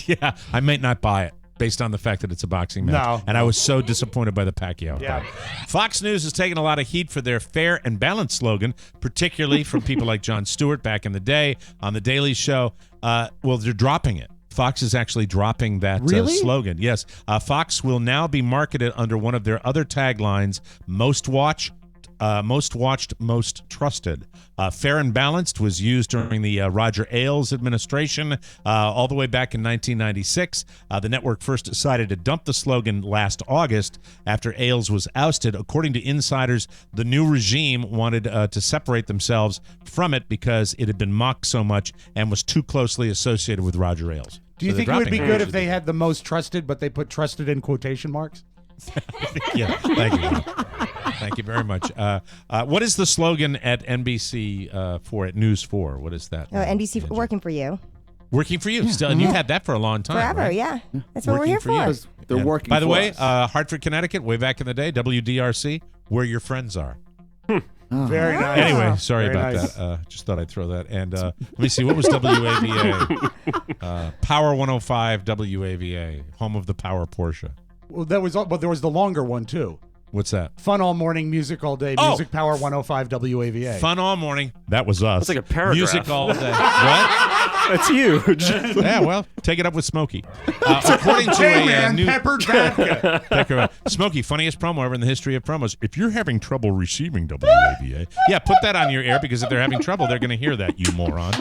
C: Yeah, I might not buy it based on the fact that it's a boxing match.
D: No.
C: And I was so disappointed by the Pacquiao.
D: Yeah.
C: fight. Fox News has taken a lot of heat for their fair and balanced slogan, particularly from people like Jon Stewart back in the day on The Daily Show. Well, they're dropping it. Fox is actually dropping that slogan. Yes. Fox will now be marketed under one of their other taglines, most watched, most trusted. Fair and balanced was used during the Roger Ailes administration all the way back in 1996. The network first decided to dump the slogan last August after Ailes was ousted. According to insiders, the new regime wanted to separate themselves from it because it had been mocked so much and was too closely associated with Roger Ailes.
D: Do you think it would be good if they had the most trusted, but they put trusted in quotation marks?
C: Yeah, thank you. Thank you very much. What is the slogan at NBC at News 4? What is that?
F: NBC working for you.
C: Working for you. Still, and you've had that for a long time.
F: Forever,
C: right?
F: yeah. That's what
C: Working
F: we're here for.
E: They're
C: Yeah.
E: working
C: By the
E: for
C: way,
E: us.
C: Hartford, Connecticut, way back in the day, WDRC, where your friends are.
D: Very nice.
C: Anyway, sorry
D: Very
C: about
D: nice.
C: that. Just thought I'd throw that. And let me see, what was WAVA? Power 105 WAVA, home of the Power Porsche.
D: Well, there was the longer one too.
C: What's that?
D: Fun all morning, music all day.
C: Oh!
D: Music Power 105 WAVA.
C: Fun all morning. That was us.
Q: That's like a paragraph.
C: Music all day. What?
Q: That's huge.
C: Yeah, well, take it up with Smokey. According to a new
D: peppered vodka.
C: Smokey, funniest promo ever in the history of promos. If you're having trouble receiving WAVA, yeah, put that on your air because if they're having trouble, they're going to hear that, you moron.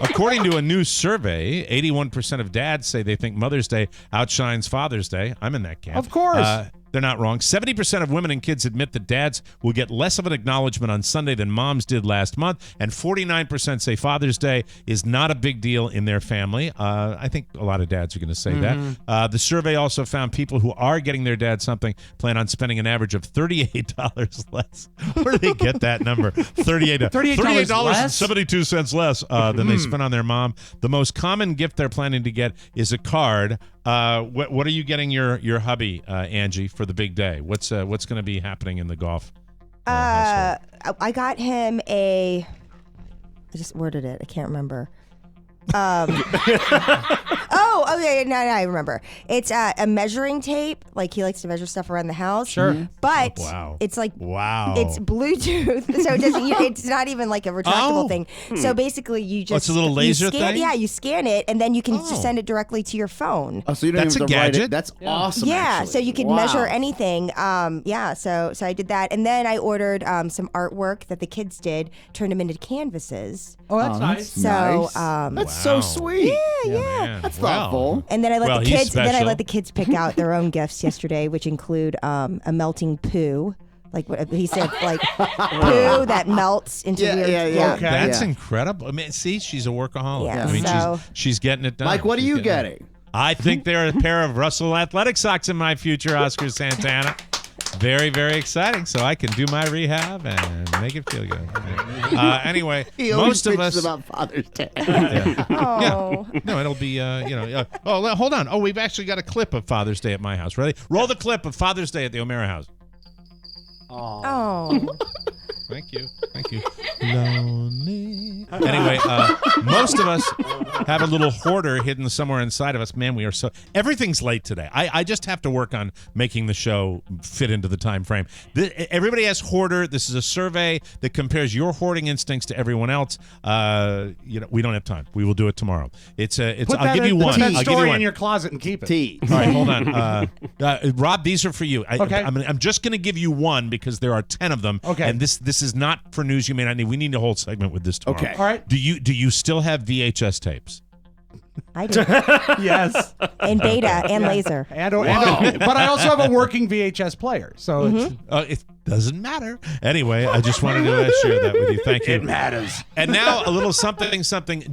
C: According to a new survey, 81% of dads say they think Mother's Day outshines Father's Day. I'm in that camp.
D: Of course.
C: They're not wrong. 70% of women and kids admit that dads will get less of an acknowledgement on Sunday than moms did last month, and 49% say Father's Day is not a big deal in their family. I think a lot of dads are going to say that. The survey also found people who are getting their dad something plan on spending an average of $38 less. Where do they get that number? $38.72 less than they spent on their mom. The most common gift they're planning to get is a card. What are you getting your hubby, Angie, for the big day? What's going to be happening in the golf household?
F: I got him I just ordered it. I can't remember. Yeah, no, I remember. It's a measuring tape. Like he likes to measure stuff around the house.
D: Sure.
F: But
C: Wow.
F: it's like
C: Wow.
F: it's Bluetooth, so it doesn't. It's not even like a retractable thing. So basically, you just
C: it's a little laser
F: thing.
C: thing?
F: Yeah, you scan it, and then you can just send it directly to your phone.
E: Oh, so you don't
C: That's
E: even
C: a
E: have to write
C: gadget?
E: it. That's awesome.
F: Yeah,
E: actually.
F: so you can
E: Wow.
F: measure anything. So I did that, and then I ordered some artwork that the kids did, turned them into canvases.
D: Oh, that's nice.
F: So
E: That's so sweet.
F: yeah.
C: Man.
E: That's
C: Well,
E: thoughtful.
F: And then I let
C: Well,
F: the
C: he's
F: kids. Then I
C: special.
F: let the kids pick out their own gifts yesterday, which include a melting poo, like what he said, like poo that melts into weird.
E: Yeah.
D: Okay.
C: That's
E: Yeah.
C: incredible. I mean, see, she's a workaholic.
F: Yeah,
C: I mean,
F: so-
C: she's getting it done.
E: Mike, what are
C: She's
E: you
C: getting it.
E: getting?
C: I think there are a pair of Russell athletic socks in my future, Oscar Santana. Very, very exciting. So I can do my rehab and make it feel good. Anyway,
E: He always
C: most of
E: bitches
C: us.
E: about Father's Day.
F: Oh.
C: No, it'll be, hold on. Oh, we've actually got a clip of Father's Day at my house. Ready? Roll the clip of Father's Day at the O'Mara house.
F: Oh.
C: Thank you. Lonely. Anyway, most of us have a little hoarder hidden somewhere inside of us. Man, we are so... Everything's late today. I just have to work on making the show fit into the time frame. Everybody has hoarder. This is a survey that compares your hoarding instincts to everyone else. We don't have time. We will do it tomorrow. I'll give you one.
D: Put that
C: I'll give you
D: story
C: one.
D: in your closet and keep it.
E: Tea.
C: All right, hold on. Rob, these are for you.
D: Okay.
C: I'm just going to give you one because there are 10 of them.
D: Okay.
C: And this is not for news you may not need. We need a whole segment with this tomorrow.
E: Okay.
D: All right.
C: Do you still have VHS tapes?
F: I do.
D: Yes.
F: And beta and laser.
D: But I also have a working VHS player, so
C: It doesn't matter. Anyway, I just wanted to share that with you. Thank you.
D: it matters.
C: And now a little something.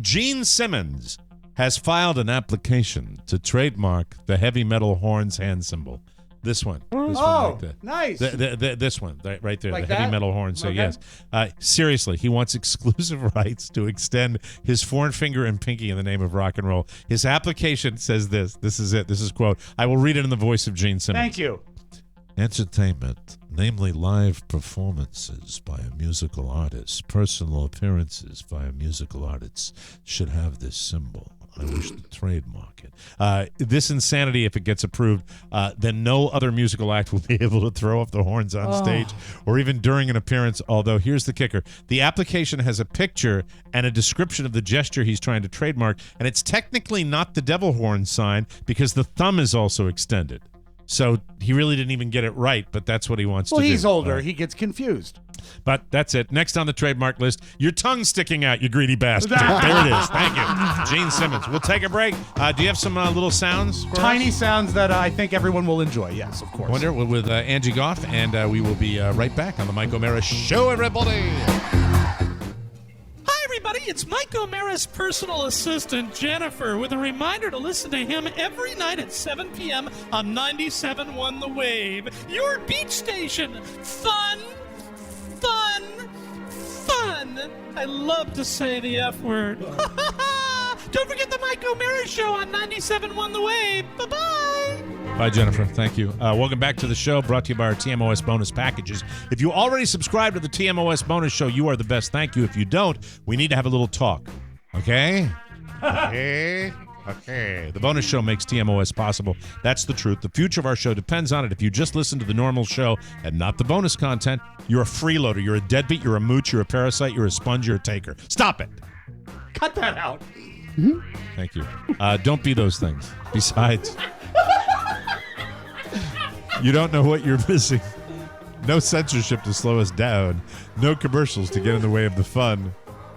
C: Gene Simmons has filed an application to trademark the heavy metal horns hand symbol. This one.
D: Oh, nice.
C: This one, right there,
D: Like
C: the heavy
D: that?
C: metal horn. So,
D: Okay.
C: yes. Seriously, he wants exclusive rights to extend his forefinger and pinky in the name of rock and roll. His application says this. This is it. This is quote. I will read it in the voice of Gene Simmons.
D: Thank you.
C: Entertainment, namely live performances by a musical artist, personal appearances by a musical artist, should have this symbol. I wish to trademark it. This insanity, if it gets approved, then no other musical act will be able to throw up the horns on stage or even during an appearance. Although, here's the kicker. The application has a picture and a description of the gesture he's trying to trademark, and it's technically not the devil horn sign because the thumb is also extended. So he really didn't even get it right, but that's what he wants to do.
D: Well, he's older.
C: Right.
D: He gets confused.
C: But that's it. Next on the trademark list, your tongue sticking out, you greedy bastard. There it is. Thank you. Gene Simmons. We'll take a break. Do you have some little sounds for
D: Tiny
C: us?
D: sounds that I think everyone will enjoy. Yes, of course.
C: Wonder with Angie Goff, and we will be right back on the Mike O'Mara Show, everybody.
R: Hi, everybody. It's Mike O'Mara's personal assistant, Jennifer, with a reminder to listen to him every night at 7 p.m. on 97.1 The Wave, your beach station. Fun. I love to say the F word. Don't forget the Mike O'Mara Show on 97.1 The Wave. Bye-bye.
C: Bye, Jennifer. Thank you. Welcome back to the show, brought to you by our TMOS bonus packages. If you already subscribe to the TMOS bonus show, you are the best. Thank you. If you don't, we need to have a little talk. Okay? Okay? Okay. The bonus show makes TMOS possible. That's the truth. The future of our show depends on it. If you just listen to the normal show and not the bonus content, you're a freeloader. You're a deadbeat. You're a mooch. You're a parasite. You're a sponge. You're a taker. Stop it.
D: Cut that out.
C: Thank you. Don't be those things. Besides, you don't know what you're missing. No censorship to slow us down. No commercials to get in the way of the fun.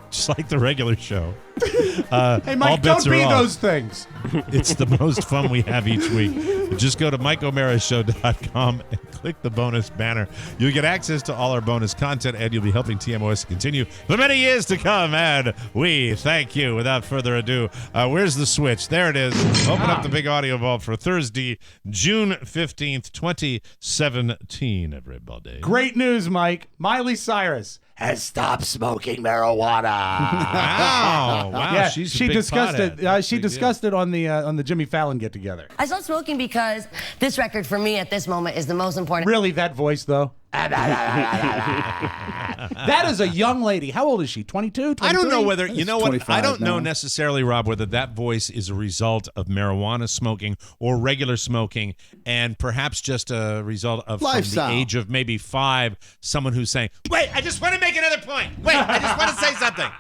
C: Just like the regular show.
D: Hey, Mike, don't be those things.
C: It's the most fun we have each week. Just go to MikeO'MaraShow.com and click the bonus banner. You'll get access to all our bonus content, and you'll be helping TMOS to continue for many years to come. And we thank you. Without further ado, where's the switch? There it is. Open up the big audio vault for Thursday, June 15th, 2017. Everybody.
D: Great news, Mike. Miley Cyrus has stopped smoking marijuana.
C: Wow.
D: Yeah,
C: She's a
D: she
C: big
D: discussed
C: pothead.
D: it. She discussed it on the Jimmy Fallon get together.
S: I stopped smoking because this record for me at this moment is the most important.
D: Really, that voice though. That is a young lady. How old is she? 22? 23?
C: I don't know whether, you know what, I don't know
E: now.
C: necessarily, Rob, whether that voice is a result of marijuana smoking or regular smoking, and perhaps just a result of from
E: Lifestyle.
C: the age of maybe 5, someone who's saying, wait, I just want to make another point. Wait, I just want to say something.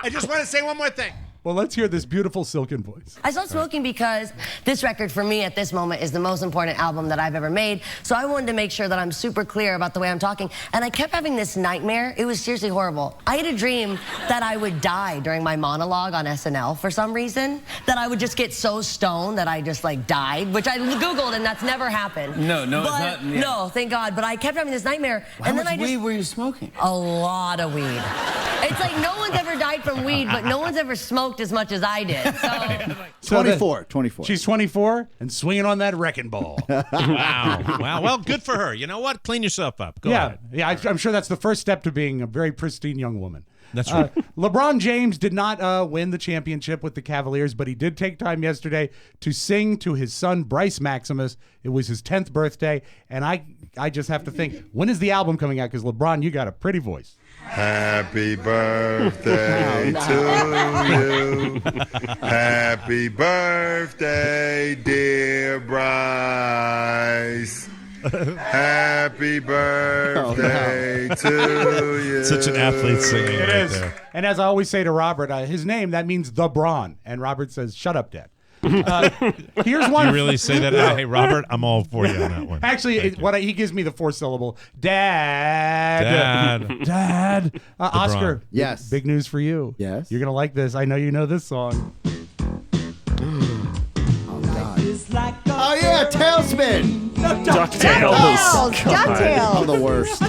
C: I just want to say one more thing.
D: Well, let's hear this beautiful silken voice.
S: I stopped smoking because this record for me at this moment is the most important album that I've ever made. So I wanted to make sure that I'm super clear about the way I'm talking. And I kept having this nightmare. It was seriously horrible. I had a dream that I would die during my monologue on SNL for some reason. That I would just get so stoned that I just like died, which I Googled and that's never happened.
T: No, it's
S: But-
T: not. Yeah.
S: No, thank God. But I kept having this nightmare.
T: How much weed were you smoking?
S: A lot of weed. It's like no one's ever died from weed, but no one's ever smoked as much as I did. So
E: 24.
D: She's 24 and swinging on that wrecking ball.
C: Wow. Well, good for her. You know what? Clean yourself up. Go ahead.
D: Yeah. I'm sure that's the first step to being a very pristine young woman.
C: That's right.
D: LeBron James did not win the championship with the Cavaliers, but he did take time yesterday to sing to his son, Bryce Maximus. It was his 10th birthday, and I just have to think, when is the album coming out? Because, LeBron, you got a pretty voice.
U: Happy birthday to you. Happy birthday, dear Bryce. Happy birthday to you.
C: Such an athlete singing
D: It
C: right
D: is.
C: there.
D: And as I always say to Robert, his name, that means the Braun. And Robert says, shut up, Dad. Here's one.
C: You really say that? Hey, Robert, I'm all for you on that one.
D: Actually, he gives me the 4-syllable. Dad. Oscar.
E: Braun. Yes.
D: Big news for you.
E: Yes.
D: You're going to like this. I know you know this song.
E: Oh yeah, Tailspin.
F: DuckTales. DuckTales.
E: I'm the worst.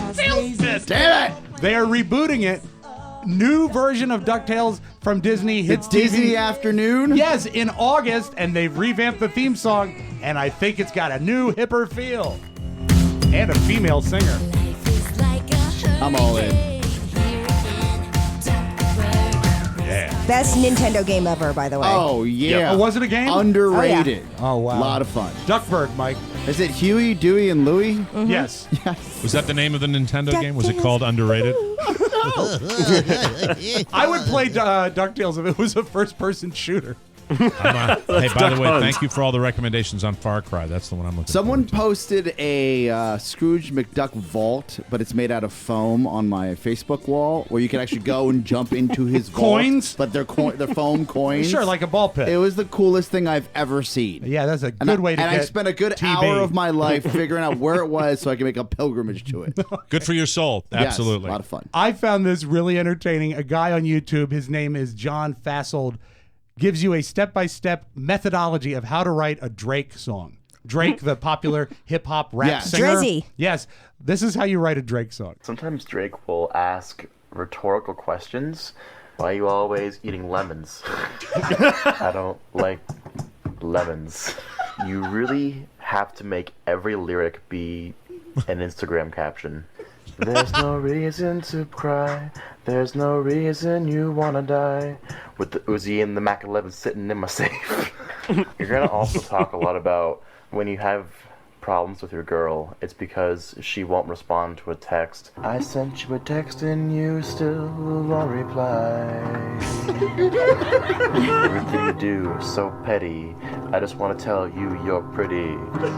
E: Damn it.
D: They are rebooting it. New version of DuckTales from Disney hits
E: It's Disney
D: TV.
E: Afternoon?
D: Yes, in August, and they've revamped the theme song, and I think it's got a new, hipper feel. And a female singer.
E: I'm all in.
C: Yeah.
F: Best Nintendo game ever, by the way.
E: Oh yeah.
D: Oh, was it a game?
E: Underrated.
D: Oh, wow.
E: A lot of fun.
D: Duckburg, Mike.
E: Is it Huey, Dewey, and Louie?
F: Mm-hmm.
D: Yes.
C: Was that the name of the Nintendo game? Was it called Underrated?
D: I would play DuckTales if it was a first-person shooter.
C: Hey, by the way, thank you for all the recommendations on Far Cry. That's the one I'm looking
E: Someone posted a Scrooge McDuck vault, but it's made out of foam on my Facebook wall, where you can actually go and jump into his vault.
D: Coins?
E: But they're foam coins.
D: Sure, like a ball pit.
E: It was the coolest thing I've ever seen.
D: Yeah, that's a good way to
E: and
D: get
E: I spent a good
D: TB.
E: hour of my life figuring out where it was so I can make a pilgrimage to it.
C: Good for your soul. Absolutely.
E: Yes, a lot of fun.
D: I found this really entertaining. A guy on YouTube, his name is John Fassold, gives you a step-by-step methodology of how to write a Drake song. Drake, the popular hip-hop rap singer.
F: Drizzy.
D: Yes, this is how you write a Drake song.
V: Sometimes Drake will ask rhetorical questions. Why are you always eating lemons? I don't like lemons. You really have to make every lyric be an Instagram caption. There's no reason to cry. There's no reason you wanna die. With the Uzi and the Mac 11 sitting in my safe. You're gonna also talk a lot about when you have problems with your girl, it's because she won't respond to a text. I sent you a text and you still won't reply. Everything you do is so petty. I just want to tell you you're pretty.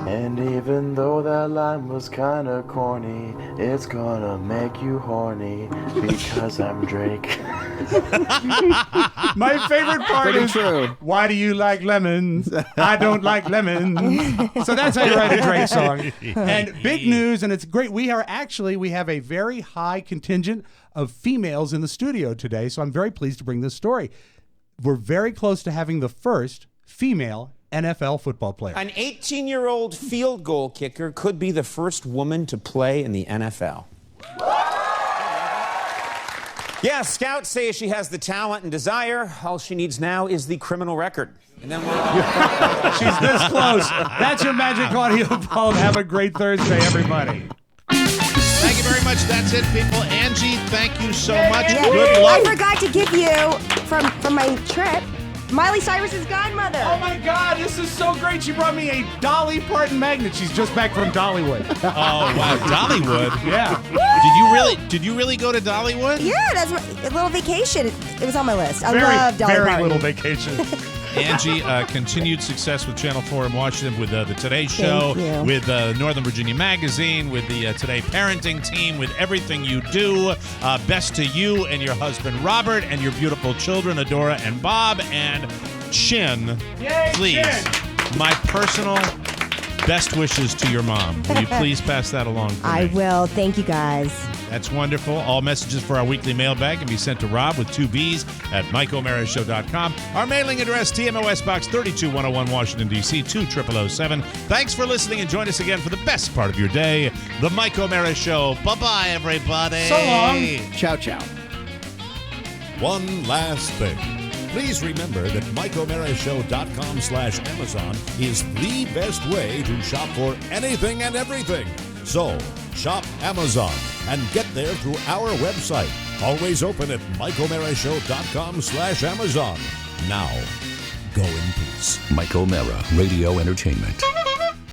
V: And even though that line was kinda corny, it's gonna make you horny because I'm Drake.
D: My favorite part
E: Pretty
D: is,
E: true.
D: why do you like lemons? I don't like lemons. So that's how you write a Drake song. And big news, and it's great. We have a very high contingent of females in the studio today, so I'm very pleased to bring this story. We're very close to having the first female NFL football player.
B: An 18-year-old field goal kicker could be the first woman to play in the NFL. Yeah, scouts say she has the talent and desire. All she needs now is the criminal record. And then
D: She's this close. That's your magic audio bulb. Have a great Thursday, everybody.
C: Thank you very much. That's it, people. Angie, thank you so much.
F: Yeah.
C: Good luck.
F: I forgot to give you, from my trip, Miley Cyrus's godmother.
D: Oh my God, this is so great. She brought me a Dolly Parton magnet. She's just back from Dollywood.
C: Oh, wow. Dollywood?
D: Yeah.
C: Did you really go to Dollywood?
F: Yeah, that's a little vacation. It was on my list. I
D: Very,
F: love Dolly
D: very
F: Parton.
D: little vacation.
C: Angie, continued success with Channel 4 in Washington, with the Today Show,
F: Thank you.
C: with Northern Virginia Magazine, with the Today Parenting Team, with everything you do. Best to you and your husband, Robert, and your beautiful children, Adora and Bob, and Chin.
D: Yay,
C: Please,
D: Chin.
C: my personal best wishes to your mom. Will you please pass that along for
F: I
C: me?
F: will. Thank you, guys.
C: That's wonderful. All messages for our weekly mailbag can be sent to Rob with 2 B's at MikeO'MaraShow.com. Our mailing address, TMOS Box 32101, Washington, D.C. 20007. Thanks for listening, and join us again for the best part of your day, The Mike O'Mara Show. Bye-bye, everybody.
D: So long.
E: Ciao, ciao.
H: One last thing. Please remember that MikeO'MaraShow.com/Amazon is the best way to shop for anything and everything. So, shop Amazon and get there through our website. Always open at MikeO'MaraShow.com/Amazon. Now, go in peace.
A: Mike O'Mara, Radio Entertainment.